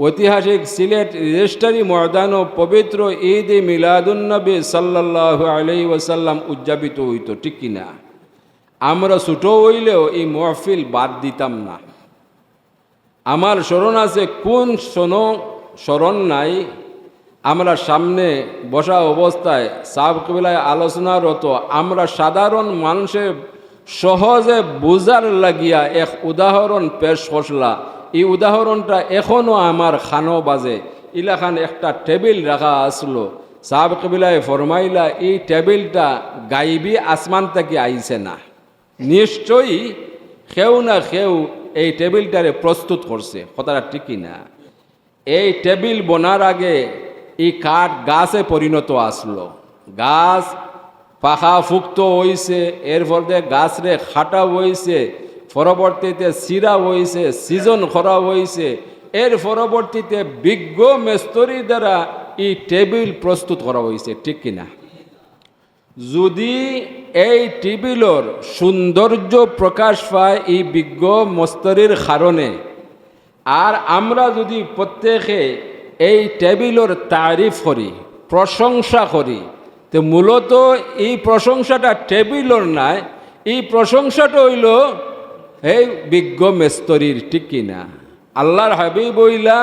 ঐতিহাসিক সিলেট রেজিস্ট্রারি ময়দান ও পবিত্র ঈদ এ মিলাদুন্নবী সাল্লাল্লাহু আলাইহি ওয়াসাল্লাম উদযাপিত হইত, ঠিক কিনা? আমরা ছোটো হইলেও এই মহফিল বাদ দিতাম না। আমার স্মরণ আছে, কোন স্মরণ নাই, আমরা সামনে বসা অবস্থায় সাহেব কিবলায় আলোচনারত আমরা সাধারণ মানুষের সহজে বুঝার লাগিয়া এক উদাহরণ পেশ করলা। এই উদাহরণটা এখনও আমার খানো বাজে। ইলাখান একটা টেবিল রাখা আসলো, সাহেব কিবলায় ফরমাইলা এই টেবিলটা গাইবি আসমান থেকে আইছে না, নিশ্চয়ই কেউ না কেউ এই টেবিলটারে প্রস্তুত করছে। কথাটা ঠিকই না? এই টেবিল বনার আগে এই কাঠ গাছে পরিণত আসলো, গাছ পাখা ফুক্ত হইছে, এর ফলে গাছ রে খাটা হইছে, পরবর্তীতে সিরা হইছে, সিজন করা হইছে, এর পরবর্তীতে বিজ্ঞ মেস্তরি দ্বারা এই টেবিল প্রস্তুত করা হইছে, ঠিক কিনা? যদি এই টেবিলর সৌন্দর্য প্রকাশ পায় এই বিজ্ঞ মস্তরির কারণে, আর আমরা যদি প্রত্যেকে এই টেবিলর তারিফ করি, প্রশংসা করি, তো মূলত এই প্রশংসাটা টেবিলর নাই, এই প্রশংসাটা হইল এই বিজ্ঞ মেস্তরির, ঠিক কিনা? আল্লাহর হাবিব হইলা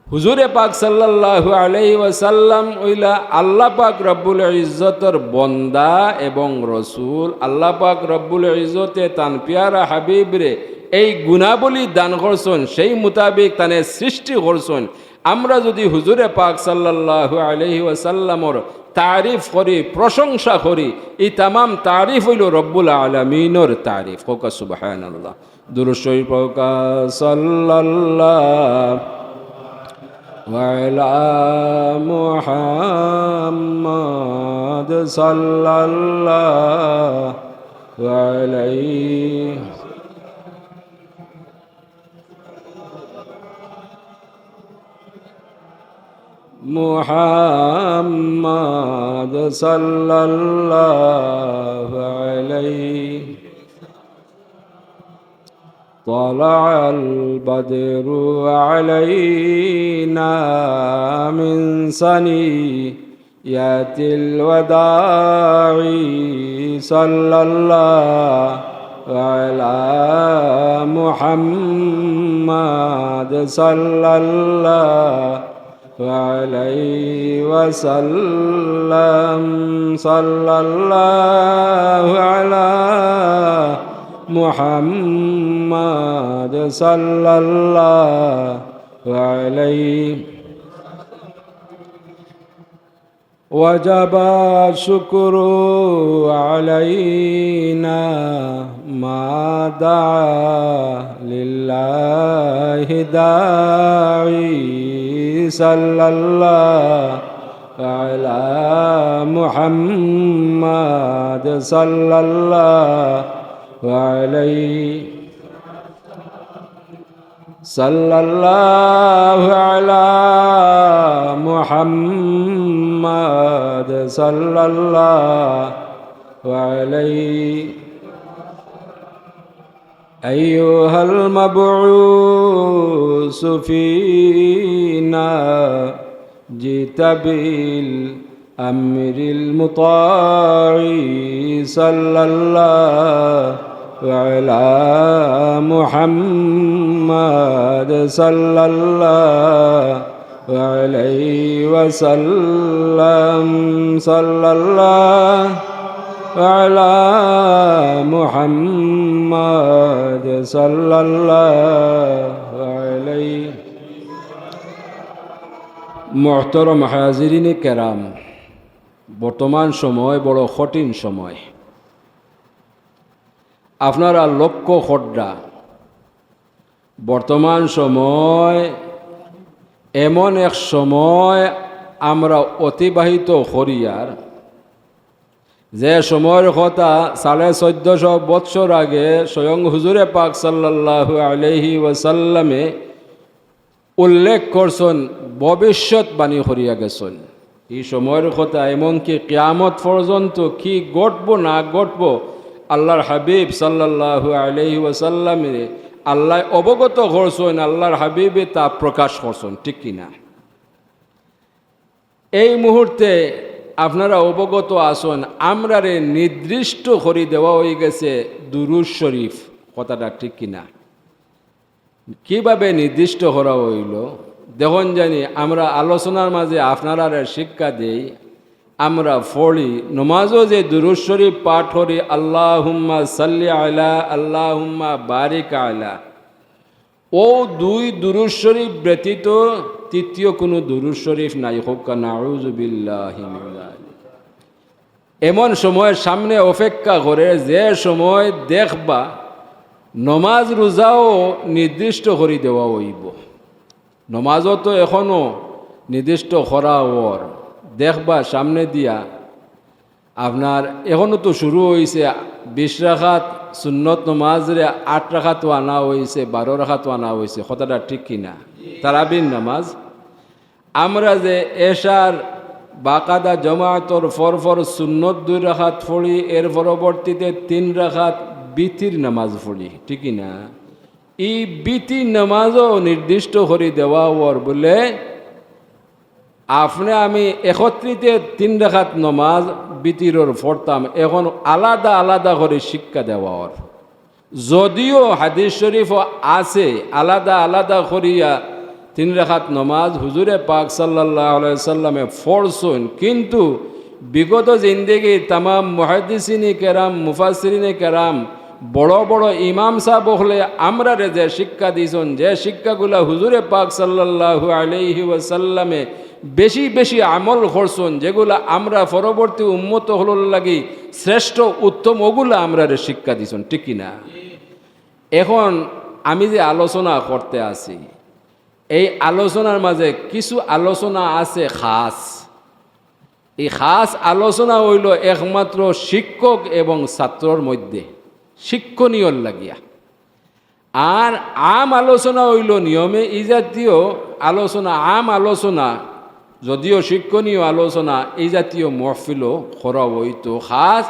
হুজুরে পাক সাল্লাল্লাহু আলাইহি ওয়াসাল্লাম হইলা আল্লাহ পাক রব্বুল ইজ্জতর বন্দা এবং রসুল। আল্লাহ পাক রব্বুল ইজ্জতে তান পিয়ারা হাবিব রে এই গুণাবলী দান করছেন, সেই মোতাবেক তানে সৃষ্টি করছেন। আমরা যদি হুজুরে পাক সাল্লাল্লাহু আলাইহি ওয়াসাল্লামর তারিফ করি, প্রশংসা করি, এই তামাম তারিফ হইল রব্বুল আলামিনের তারিফ। কোকা সুবহানাল্লাহ। দুরূদ শরীফ কোকা সাল্লাল্লাহু আলা মুহাম্মাদ সাল্লাল্লাহু আলাইহি মুহাম্মাদ সাল্লাল্লাহু আলাইহি طلع البدر علينا من ثنيات الوداع صلى الله على محمد صلى الله عليه وسلم صلى الله على محمد صلى الله عليه وجب الشكر علينا ما دعا لله داعي صلى الله على محمد صلى الله عليه صلى الله على محمد صلى الله عليه أيها المبعوث فينا جئت بالأمر المطاع صلى الله وعلى محمد صلى الله عليه وسلم صلى الله على محمد صلى الله عليه محترم হাজিরিন কেরাম বর্তমান সময় বড় কঠিন সময় আপনারা লক্ষ্য খড্ডা বর্তমান সময় এমন এক সময় আমরা অতিবাহিত করিয়ার যে সময়ের কথা 1450 বৎসর আগে স্বয়ং হুজুরে পাক সাল্লাল্লাহু আলাইহি ওয়াসাল্লামে উল্লেখ করছেন ভবিষ্যৎবাণী করিয়া গেছেন এই সময়ের কথা এমনকি কিয়ামত পর্যন্ত কি ঘটব না ঘটব আল্লাহর হাবিব সাল্লাল্লাহু আলাইহি ওয়াসাল্লামে আল্লাহ অবগত করছেন আল্লাহর হাবিবে তা প্রকাশ করছেন ঠিক কিনা এই মুহূর্তে আপনারা অবগত আসুন আমরারে নির্দিষ্ট করে দেওয়া হয়ে গেছে দুরূদ শরীফ কথাটা ঠিক কিনা কিভাবে নির্দিষ্ট করা হইল দেখুন জানি আমরা আলোচনার মাঝে আপনারা শিক্ষা দেই আমরা পড়ি নমাজও যে দুরূদ শরীফ পাঠ করি আল্লাহুম্মা সাল্লি আলা আল্লাহুম্মা বারিক আলা ও দুই দুরূদ শরীফ ব্যতীত তৃতীয় কোনো দুরূদ শরীফ নাই হোক নাউযু বিল্লাহি মিন যালিক এমন সময়ের সামনে অপেক্ষা করে যে সময় দেখবা নমাজ রোজাও নির্দিষ্ট করে দেওয়া হইব নমাজও তো এখনও নির্দিষ্ট করা ওর দেখবা সামনে দিয়া আপনার এখনও তো শুরু হয়েছে 20 রাকাত সুন্নত নমাজরে 8 রাকাতও আনা হয়েছে 12 রাকাতও আনা হয়েছে কথাটা ঠিক কিনা তারাবির নামাজ আমরা যে এশার বাকাদা জমাতর ফর সুন্নত 2 রাকাত পড়ি এর পরবর্তীতে 3 রাকাত বিতির নামাজ পড়ি ঠিক না এই বিতির নামাজও নির্দিষ্ট করে দেওয়া ওর বলে আপনি আমি একত্রিতে 3 রাকাত নামাজ বিতিরর পড়তাম এখন আলাদা আলাদা করে শিক্ষা দেওয়া ওর যদিও হাদিস শরীফ আছে আলাদা আলাদা করিয়া 3 রাকাত নামাজ হুজুরে পাক সাল্লাল্লাহু আলাইহি সাল্লামে পড়ছেন কিন্তু বিগত জিন্দেগি তাম মুহাদ্দিসিনে কেরাম মুফাসসিরিনে কেরাম বড় বড় ইমাম সাহেব হলে আমরা যে শিক্ষা দিয়েছেন যে শিক্ষাগুলা হুজুরে পাক সাল্লাল্লাহু আলাইহি ওয়াসাল্লামে বেশি বেশি আমল করছেন যেগুলা আমরা পরবর্তী উম্মত হল লাগি শ্রেষ্ঠ উত্তম ওগুলা আমরা শিক্ষা দিয়েছেন ঠিক কিনা এখন আমি যে আলোচনা করতে আছি এই আলোচনার মাঝে কিছু আলোচনা আছে খাস এই খাস আলোচনা হইল একমাত্র শিক্ষক এবং ছাত্রর মধ্যে শিক্ষণীয় লাগিয়া আর আম আলোচনা হইল নিয়মে এই জাতীয় আলোচনা আম আলোচনা যদিও শিক্ষণীয় আলোচনা এই জাতীয় মহফিলও করা হইতো খাস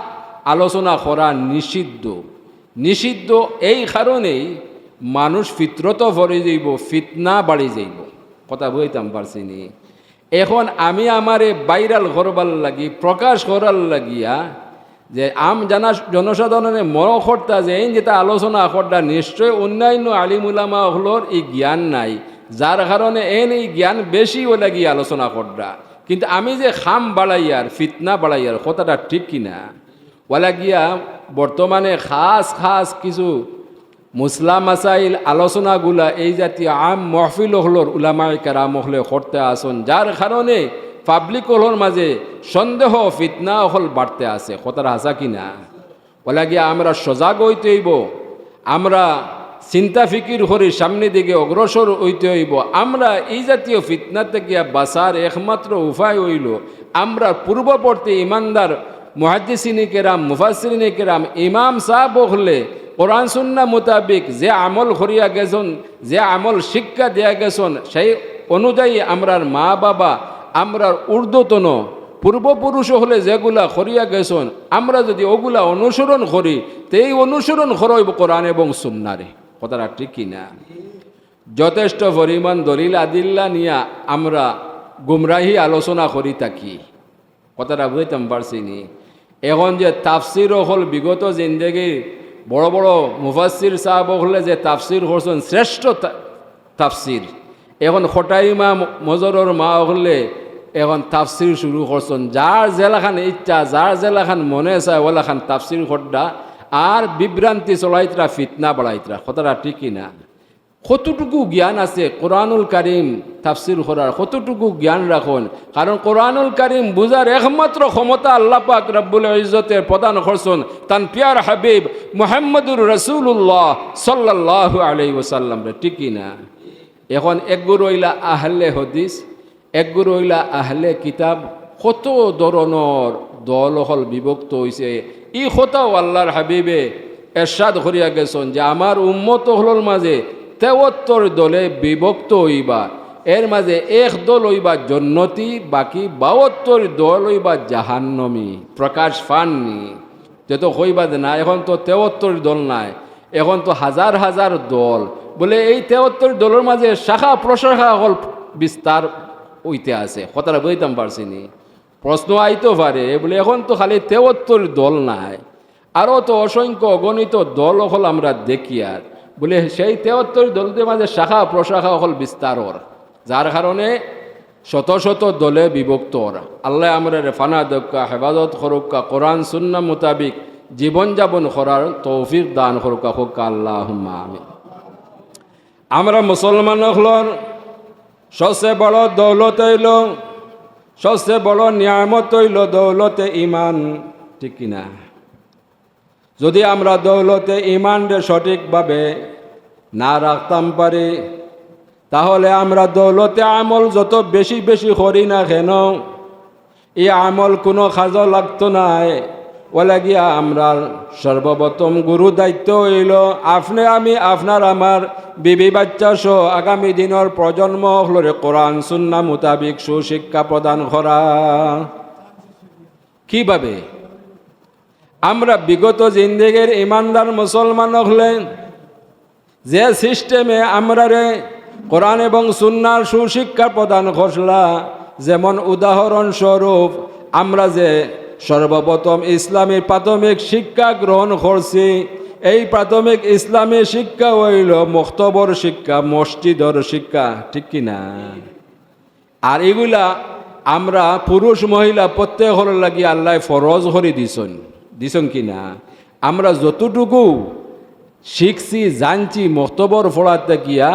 আলোচনা করা নিষিদ্ধ নিষিদ্ধ এই কারণেই মানুষ ফিতরত ভরে যাইব ফিতনা বাড়ি যাইব কথা বইতাম পারছি নি এখন আমি আমারে ভাইরাল করবার লাগি প্রকাশ করার লাগিয়া যে জনসাধারণের মরখর্তা যে এই যেটা আলোচনা করটা নিশ্চয় অন্যান্য আলিমুলামা হলোর এই জ্ঞান নাই যার কারণে এই জ্ঞান বেশি ও লাগিয়ে আলোচনা করটা কিন্তু আমি যে খাম বাড়াইয়ার ফিতনা বাড়াইয়ার কথাটা ঠিক কিনা ওলা গিয়া বর্তমানে খাস খাস কিছু মুসলা মাসাইল আলোচনাগুলা এই জাতীয় আম মহফিল হলোর উলামায়ে কেরাম হলে করতে আসন যার কারণে পাবলিক হলোর মাঝে সন্দেহ ফিতনা হল বাড়তে আছে কথাটা হাসা কিনা ওলা গিয়া আমরা সজাগ হইতে হইব আমরা চিন্তা ফিকির করে সামনে দিকে অগ্রসর হইতে হইব আমরা এই জাতীয় ফিতনা থেকে বাঁচার একমাত্র উপায় হইল আমরা পূর্ববর্তী ইমানদার মুহাদ্দিসিনে কেরাম মুফাসসিরিনে কেরাম ইমাম সাহেব হলে কোরআন সুন্নাহ মোতাবেক যে আমল করিয়া গেছেন যে আমল শিক্ষা দেয়া গেছেন সেই অনুযায়ী আমরার মা বাবা আমরার ঊর্ধ্বতন পূর্বপুরুষ হলে যেগুলা করিয়া গেছেন আমরা যদি ওগুলা অনুসরণ করি তো এই অনুসরণ করব কোরআন এবং সুন্নাহরে কথাটা ঠিক কিনা যথেষ্ট পরিমাণ দলিল আদিল্লা নিয়া আমরা গুমরাহি আলোচনা করি থাকি কথাটা বুঝতাম পারছি নি এখন যে তাফসির হল বিগত জিন্দেগির বড় বড় মুফাসসির সাহাব হলে যে তাফসির করছেন শ্রেষ্ঠ তাফসির, এখন খোটাই মা মজরর মা হলে এখন তাফসির শুরু করছেন। যার জেলাখান ইচ্ছা, যার জেলাখান মনে চায় ওলাখান তাফসির খোড্ডা আর বিভ্রান্তি চলাইতরা, ফিতনা বাড়াইতরা। কথাটা ঠিকই না? কতটুকু জ্ঞান আছে কোরআনুল কারিম তাফসির করার, কতটুকু জ্ঞান রাখুন। কারণ কোরআনুল কারিম বুঝার একমাত্র ক্ষমতা আল্লাহ পাক রব্বুল ইজ্জতের প্রদান করছেন তান পিয়ার হাবিব মুহাম্মদুর রাসূলুল্লাহ সাল্লাল্লাহু আলাইহি ওয়াসাল্লাম। ঠিকই না? এখন একগুর হইলা আহলে হদিস, একগুর হইলা আহলে কিতাব। কত ধরনের দল হল বিভক্ত হয়েছে। ই কথাও আল্লাহর হাবিবে এরশাদ করিয়া গেছেন যে আমার উম্মত হলর মাঝে ৭৩ দলে বিভক্ত হইবা, এর মাঝে এক দল হইবা জন্নতি, বাকি ৭২ দল হইবা জাহান্নমী, প্রকাশ পাননি। যে তো হইবা না, এখন তো ৭৩ দল নাই, এখন তো হাজার হাজার দল। বলে এই ৭৩ দলের মাঝে শাখা প্রশাখা হল বিস্তার হইতে আছে। কথাটা বুঝতাম পারছি নি? প্রশ্ন আইতে পারে বলে এখন তো খালি ৭৩ দল নাই, আরও তো অসংখ্য অগণিত দল হল আমরা দেখি। আর বলে সেই ৭৩ দলদের মাঝে শাখা প্রশাখা হল বিস্তারর, যার কারণে শত শত দলে বিভক্ত ওরা। আল্লাহ আমরা রেফানা দক্কা হেফাজত করুকা, কোরআন সুন্নাহ মোতাবিক জীবনযাপন করার তৌফিক দান করুকা হোক আল্লাহুম্মা আমিন। আমরা মুসলমান হলর সবচেয়ে বড় দৌলত হইল, সবচেয়ে বড় নিয়ামত হইল দৌলতে ইমান। ঠিক কিনা? যদি আমরা দৌলতে ইমানরে সঠিকভাবে না রাখতাম পারি, তাহলে আমরা দৌলতে আমল যত বেশি বেশি করি না কেন, এই আমল কোনো কাজও লাগতো নাই। ওলা গিয়া আমরা সর্বপ্রথম গুরু দায়িত্ব হইল আপনি আমি আপনার আমার বিবি বাচ্চা সহ আগামী দিনের প্রজন্ম হলরে কোরআন সুন্নাহ মোতাবিক সুশিক্ষা প্রদান করা। কিভাবে? আমরা বিগত জিন্দেগির ইমানদার মুসলমান হলেন যে সিস্টেমে আমরা রে কোরআন এবং সুন্নাহর সুশিক্ষা প্রদান করলা, যেমন উদাহরণস্বরূপ আমরা যে সর্বপ্রথম ইসলামী প্রাথমিক শিক্ষা গ্রহণ করছি, এই প্রাথমিক ইসলামী শিক্ষা হইল মুক্তবর শিক্ষা, মসজিদর শিক্ষা। ঠিক কিনা? আর এগুলা আমরা পুরুষ মহিলা প্রত্যেক লাগি আল্লাহ ফরজ করে দিছেন কিনা? আমরা যতটুকু শিখছি জানছি মুক্তবর ফোড়াতে গিয়া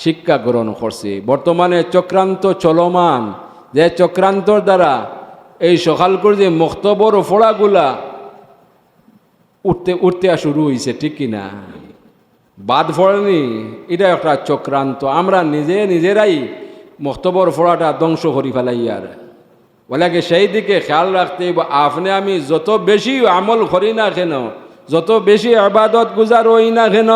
শিক্ষা গ্রহণ করছি। বর্তমানে চক্রান্ত চলমান, যে চক্রান্তর দ্বারা এই সকাল করে যে মুক্তবর ফোড়াগুলা উঠতে শুরু হয়েছে। ঠিক কিনা? বাদ ফোড়েনি, এটা একটা চক্রান্ত। আমরা নিজেরাই মুক্তবর ফোড়াটা ধ্বংস করি ফেলাই। আর ওলাকে সেই দিকে খেয়াল রাখতে আপনি আমি যত বেশি আমল করি না কেন, যত বেশি ইবাদত গুজার হই না কেন,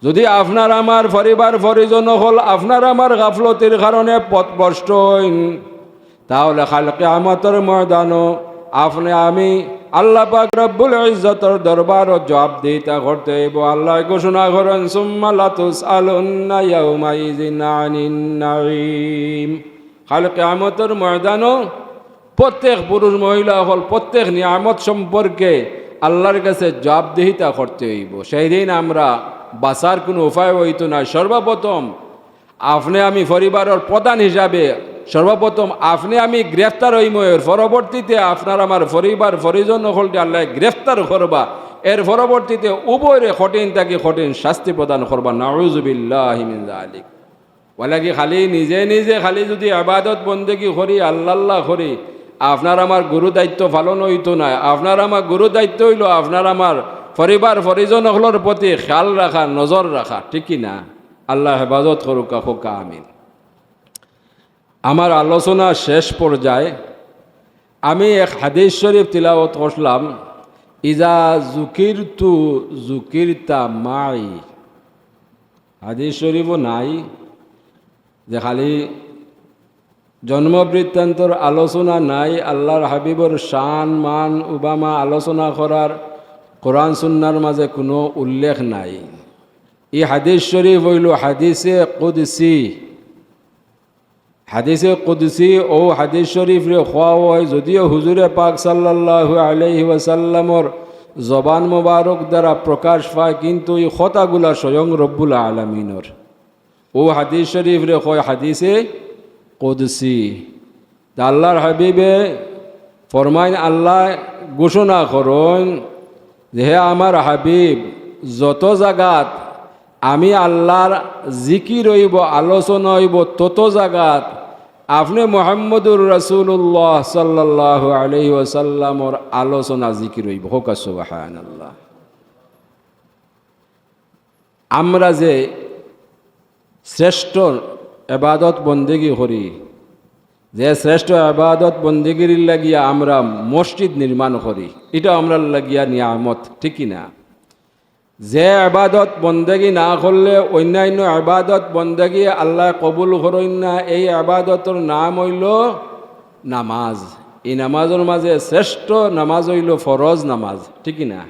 যদি আপনার আমার পরিবার পরিজন হল আপনার আমার গাফলতির কারণে পথভ্রষ্ট হইন, তাহলে কাল কিয়ামতের ময়দানও আপনি আমি আল্লাহ পাক রব্বুল ইজ্জতের দরবারও জবাবদিহিতা করতে হইব। আল্লাহ ঘোষণা করেন সুম্মা লাতুসআলুন্না ইয়াউমাইযিন আনিন নাঈম। কাল কিয়ামতের ময়দানও প্রত্যেক পুরুষ মহিলা হল প্রত্যেক নিয়ামত সম্পর্কে আল্লাহর কাছে জবাবদিহিতা করতে হইব। সেই দিন আমরা বাঁচার কোনো উপায় হইতো না। সর্বপ্রথম আপনি আমি পরিবারের প্রধান হিসাবে সর্বপ্রথম আপনি আমি গ্রেফতার হইম, এর পরবর্তীতে আপনার আমার পরিবার পরিজন হলটি আল্লাহ গ্রেফতার করবা, এর পরবর্তীতে উভয়রে কঠিন থেকে কঠিন শাস্তি প্রদান করবা। নাউযুবিল্লাহি মিন যালিক। বলে কি খালি নিজে খালি যদি ইবাদত বন্দেগি করি আল্লাহ করি, আপনার আমার গুরু দায়িত্ব পালন হইতো না। আপনার আমার গুরু দায়িত্ব হইল আপনার আমার পরিবার পরিজন হলোর প্রতি খেয়াল রাখা, নজর রাখা। ঠিক কিনা? আল্লাহ হেফাজত করুক হোক আমিন। আমার আলোচনা শেষ পর্যায়ে আমি এক হাদিস শরীফ তিলাওয়াত করলাম, ইজা যুকিরতু যুকিরতা মাই। হাদিস শরীফও নাই যে খালি জন্মবৃত্তান্তর আলোচনা নাই, আল্লাহর হাবিবর শান মান উবামা আলোচনা করার কোরআন সুন্নার মাঝে কোনো উল্লেখ নাই। এই হাদিস শরীফ হইল হাদিসে কুদসি। হাদিসে কুদসি ও হাদিস শরীফ রে খোয়া হয়, যদিও হুজুরে পাক সাল্লাল্লাহু আলাইহি ওয়াসাল্লামর জবান মোবারক দ্বারা প্রকাশ পায়, কিন্তু এই কথাগুলা স্বয়ং রব্বুল আলামিনের। ও হাদিস শরীফ রে কয় হাদিসে কুদসি। তা আল্লাহর হাবিবে ফরমাইন, আল্লাহ ঘোষণা করেন যে হে আমার হাবিব, যত জাগাত আমি আল্লাহর জিকির হইব, আলোচনা হইব, তত জাগাত আপনি মুহাম্মদুর রাসূলুল্লাহ সাল্লাল্লাহু আলাইহি ওয়াসাল্লামর আলোচনা জিকির হইব। হোক সুবহানাল্লাহ। আমরা যে শ্রেষ্ঠ ইবাদত বন্দেগী করি, যে শ্রেষ্ঠ ইবাদত বন্দেগীর লাগিয়া আমরা মসজিদ নির্মাণ করি, এটা আমরা লাগিয়া নিয়ামত, ঠিকই না? যে ইবাদত বন্দেগী না করলে অন্যান্য ইবাদত বন্দেগী আল্লাহ কবুল করেন না, এই ইবাদতের নাম হইল নামাজ। এই নামাজের মাঝে শ্রেষ্ঠ নামাজ হইল ফরজ নামাজ, ঠিকই না?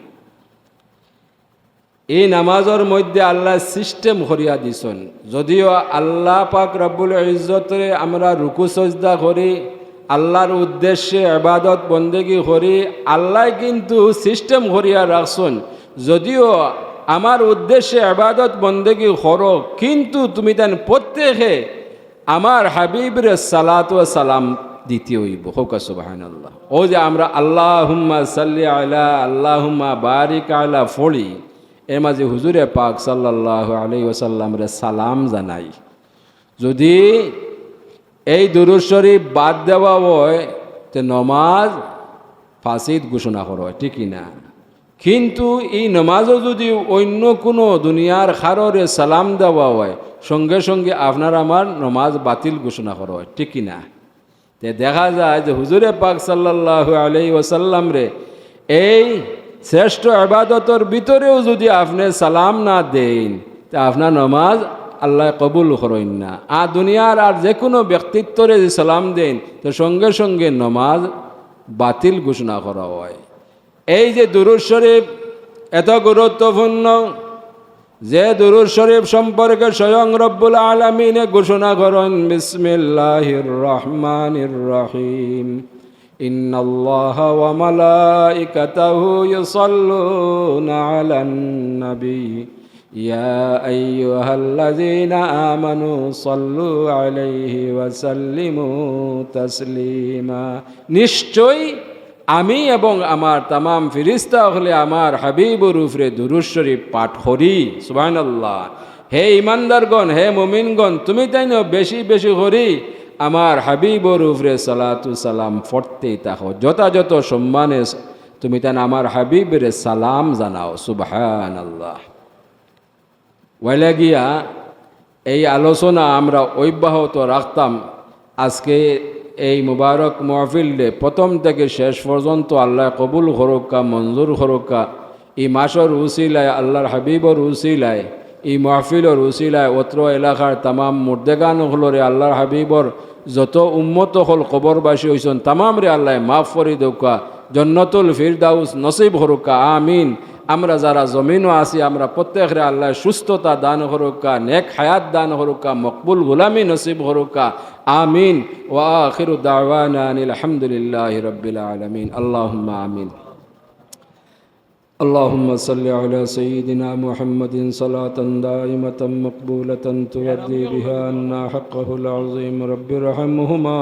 এই নামাজের মধ্যে আল্লাহ সিস্টেম করিয়া দিছেন। যদিও আল্লাহ পাক রব্বুল ইজ্জতরে আমরা রুকু সজদা করি, আল্লাহর উদ্দেশ্যে ইবাদত বন্দেগী করি, আল্লাহ কিন্তু সিস্টেম করিয়া রাখছেন, যদিও আমার উদ্দেশ্যে ইবাদত বন্দেগী করো, কিন্তু তুমি তান প্রত্যেকে আমার হাবিবের সালাত ওয়া সালাম দিতে হইব। হোক সুবহানাল্লাহ। ও যে আমরা আল্লাহুম্মা সাল্লি আলা, আল্লাহুম্মা বারিক আলা পড়ি, এর মাঝে হুজুরে পাক সাল্লাল্লাহু আলাইহি ওয়াসাল্লামরে সালাম জানাই। যদি এই দুরূদ শরীফ বাদ দেওয়া হয় তে নমাজ ফাসিদ ঘোষণা করা হয়, ঠিকই না? কিন্তু এই নমাজও যদি অন্য কোনো দুনিয়ার খাররে সালাম দেওয়া হয়, সঙ্গে সঙ্গে আপনার আমার নমাজ বাতিল ঘোষণা করা হয়, ঠিকই না? তে দেখা যায় যে হুজুরে পাক সাল্লাল্লাহু আলাইহি ওয়াসাল্লাম রে এই শ্রেষ্ঠ ইবাদতের ভিতরেও যদি আপনি সালাম না দেন, তা আপনার নমাজ আল্লাহ কবুল করেন না। আর দুনিয়ার আর যে কোনো ব্যক্তিত্বরে যে সালাম দেন, তো সঙ্গে সঙ্গে নমাজ বাতিল ঘোষণা করা হয়। এই যে দুরূদ শরীফ এত গুরুত্বপূর্ণ, যে দুরূদ শরীফ সম্পর্কে স্বয়ং রব্বুল আলামিনে ঘোষণা করেন, বিসমিল্লাহির রহমানির রহিম, ইন্নাল্লাহা ওয়া মালাইকাতাহু ইউসাল্লুনা আলান নবী ইয়া আইয়ুহাল্লাযীনা আমানু সাল্লু আলাইহি ওয়া সাল্লিমু তাসলিমা। নিশ্চয় আমি এবং আমার তামাম ফেরেশতা হলে আমার হাবিবুর উপরে দুরূদ শরীফ পাঠ করি। সুবহানাল্লাহ। হে ঈমানদারগণ, হে মুমিনগণ, তুমি তাই না বেশি বেশি করি আমার হাবিবুর উপরে সালাতু সালাম পড়তেই থাকো, যথাযথ সম্মানে তুমি তাই আমার হাবিবের সালাম জানাও। সুবহানাল্লাহ। ওয়াইলা গিয়া এই আলোচনা আমরা অব্যাহত রাখতাম। আজকে এই মুবারক মাহফিলে প্রথম থেকে শেষ পর্যন্ত আল্লাহ কবুল করুকা, মঞ্জুর করুকা। এই মাসের উসিলায়, আল্লাহর হাবিবর উসিলায়, এই মাহফিলের উসিলায় অত্র এলাকার তামাম মুর্দেগান হলরে আল্লাহর হাবিবর যত উম্মত হল কবরবাসী হয়েছেন তামাম রে আল্লাহ মাফ করি দৌকা, জন্নতুল ফিরদাউস নসিব হরুকা, আমিন। আমরা যারা জমিনও আছি আমরা প্রত্যেকরে আল্লাহ সুস্থতা দান হরুকা, নেক হায়াত দান হরুকা, মকবুল গুলামি নসিব হরুকা, আমিন। ওয়া আখিরু দাওয়ানা আনিল হামদুলিল্লাহি রাব্বিল আলামিন। আল্লাহুম্মা আমিন। اللهم صل على سيدنا محمد صلاة دائمة مقبولة تؤدي بها عنا حقه العظيم. رب ارحمهما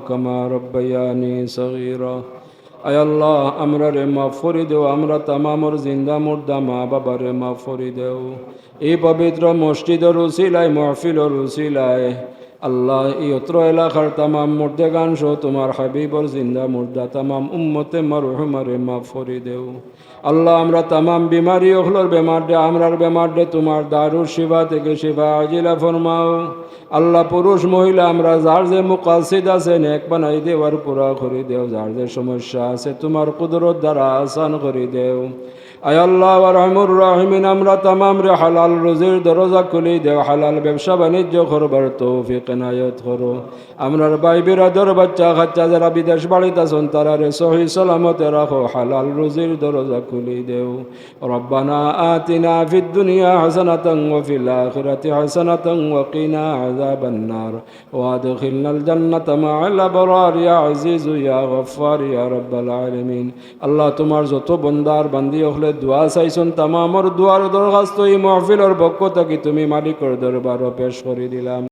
كما ربياني صغيرا. আয় আল্লাহ, আমরা রে মাফ করে দেও, আমরা তামামর জিন্দা মুর্দা মা বাবার রে মাফ করে দেও। এই পবিত্র মসজিদের উসিলায়, মাহফিলের উসিলায় আল্লাহ এই অত্র এলাকার তামাম মুর্দেগান সহ তোমার হাবিবর জিন্দা মুর্দা তামাম উম্মতে মারহুমারে মাফ করে দেও। আল্লাহ, আমরা তামাম বিমারি ওখলোর বেমার দে, আমরার বেমার দে তোমার দারুর শিবা থেকে শিবা আজিলা ফরমাও। আল্লাহ, পুরুষ মহিলা আমরা যার যে মুকাসিদ আছে নেক বানাই দেওয়ার পুরা করে দেও, যার যে সমস্যা আছে তোমার কুদরত দ্বারা আসান করে দেও। আয় আল্লাহ আরহামুর রাহিমিন, আমরা তামাম রে হালাল রুজির দরজা খুলি দেও, হালাল ব্যবসা বাণিজ্য করবার তৌফিক এনায়েত করো। আমরার ভাই বিরাদর বাচ্চা কাচ্চা যারা বিদেশ বাড়িতে আছেন তারা রে সহি সালামতে রাখো, হালাল রুজির দরজা খুলি দেও। রব্বানা আতিনা ফিদ দুনিয়া হাসানাতান ওয়া ফিল আখিরাতি হাসানাতান ওয়া কিনা আযাবান নার ওয়া আদখিলনাল জান্নাতা মা'আল আবরার ইয়া আজিজু ইয়া গফফার ইয়া রাব্বাল আলামিন। আল্লাহ তোমার যত বন্দার বান্দি হলে দোয়া চাইছুন তামামর দোয়ার দরখাস্ত এই মাহফিলের পক্ষ থেকে তুমি মালিকের দরবারও পেশ করে দিলাম।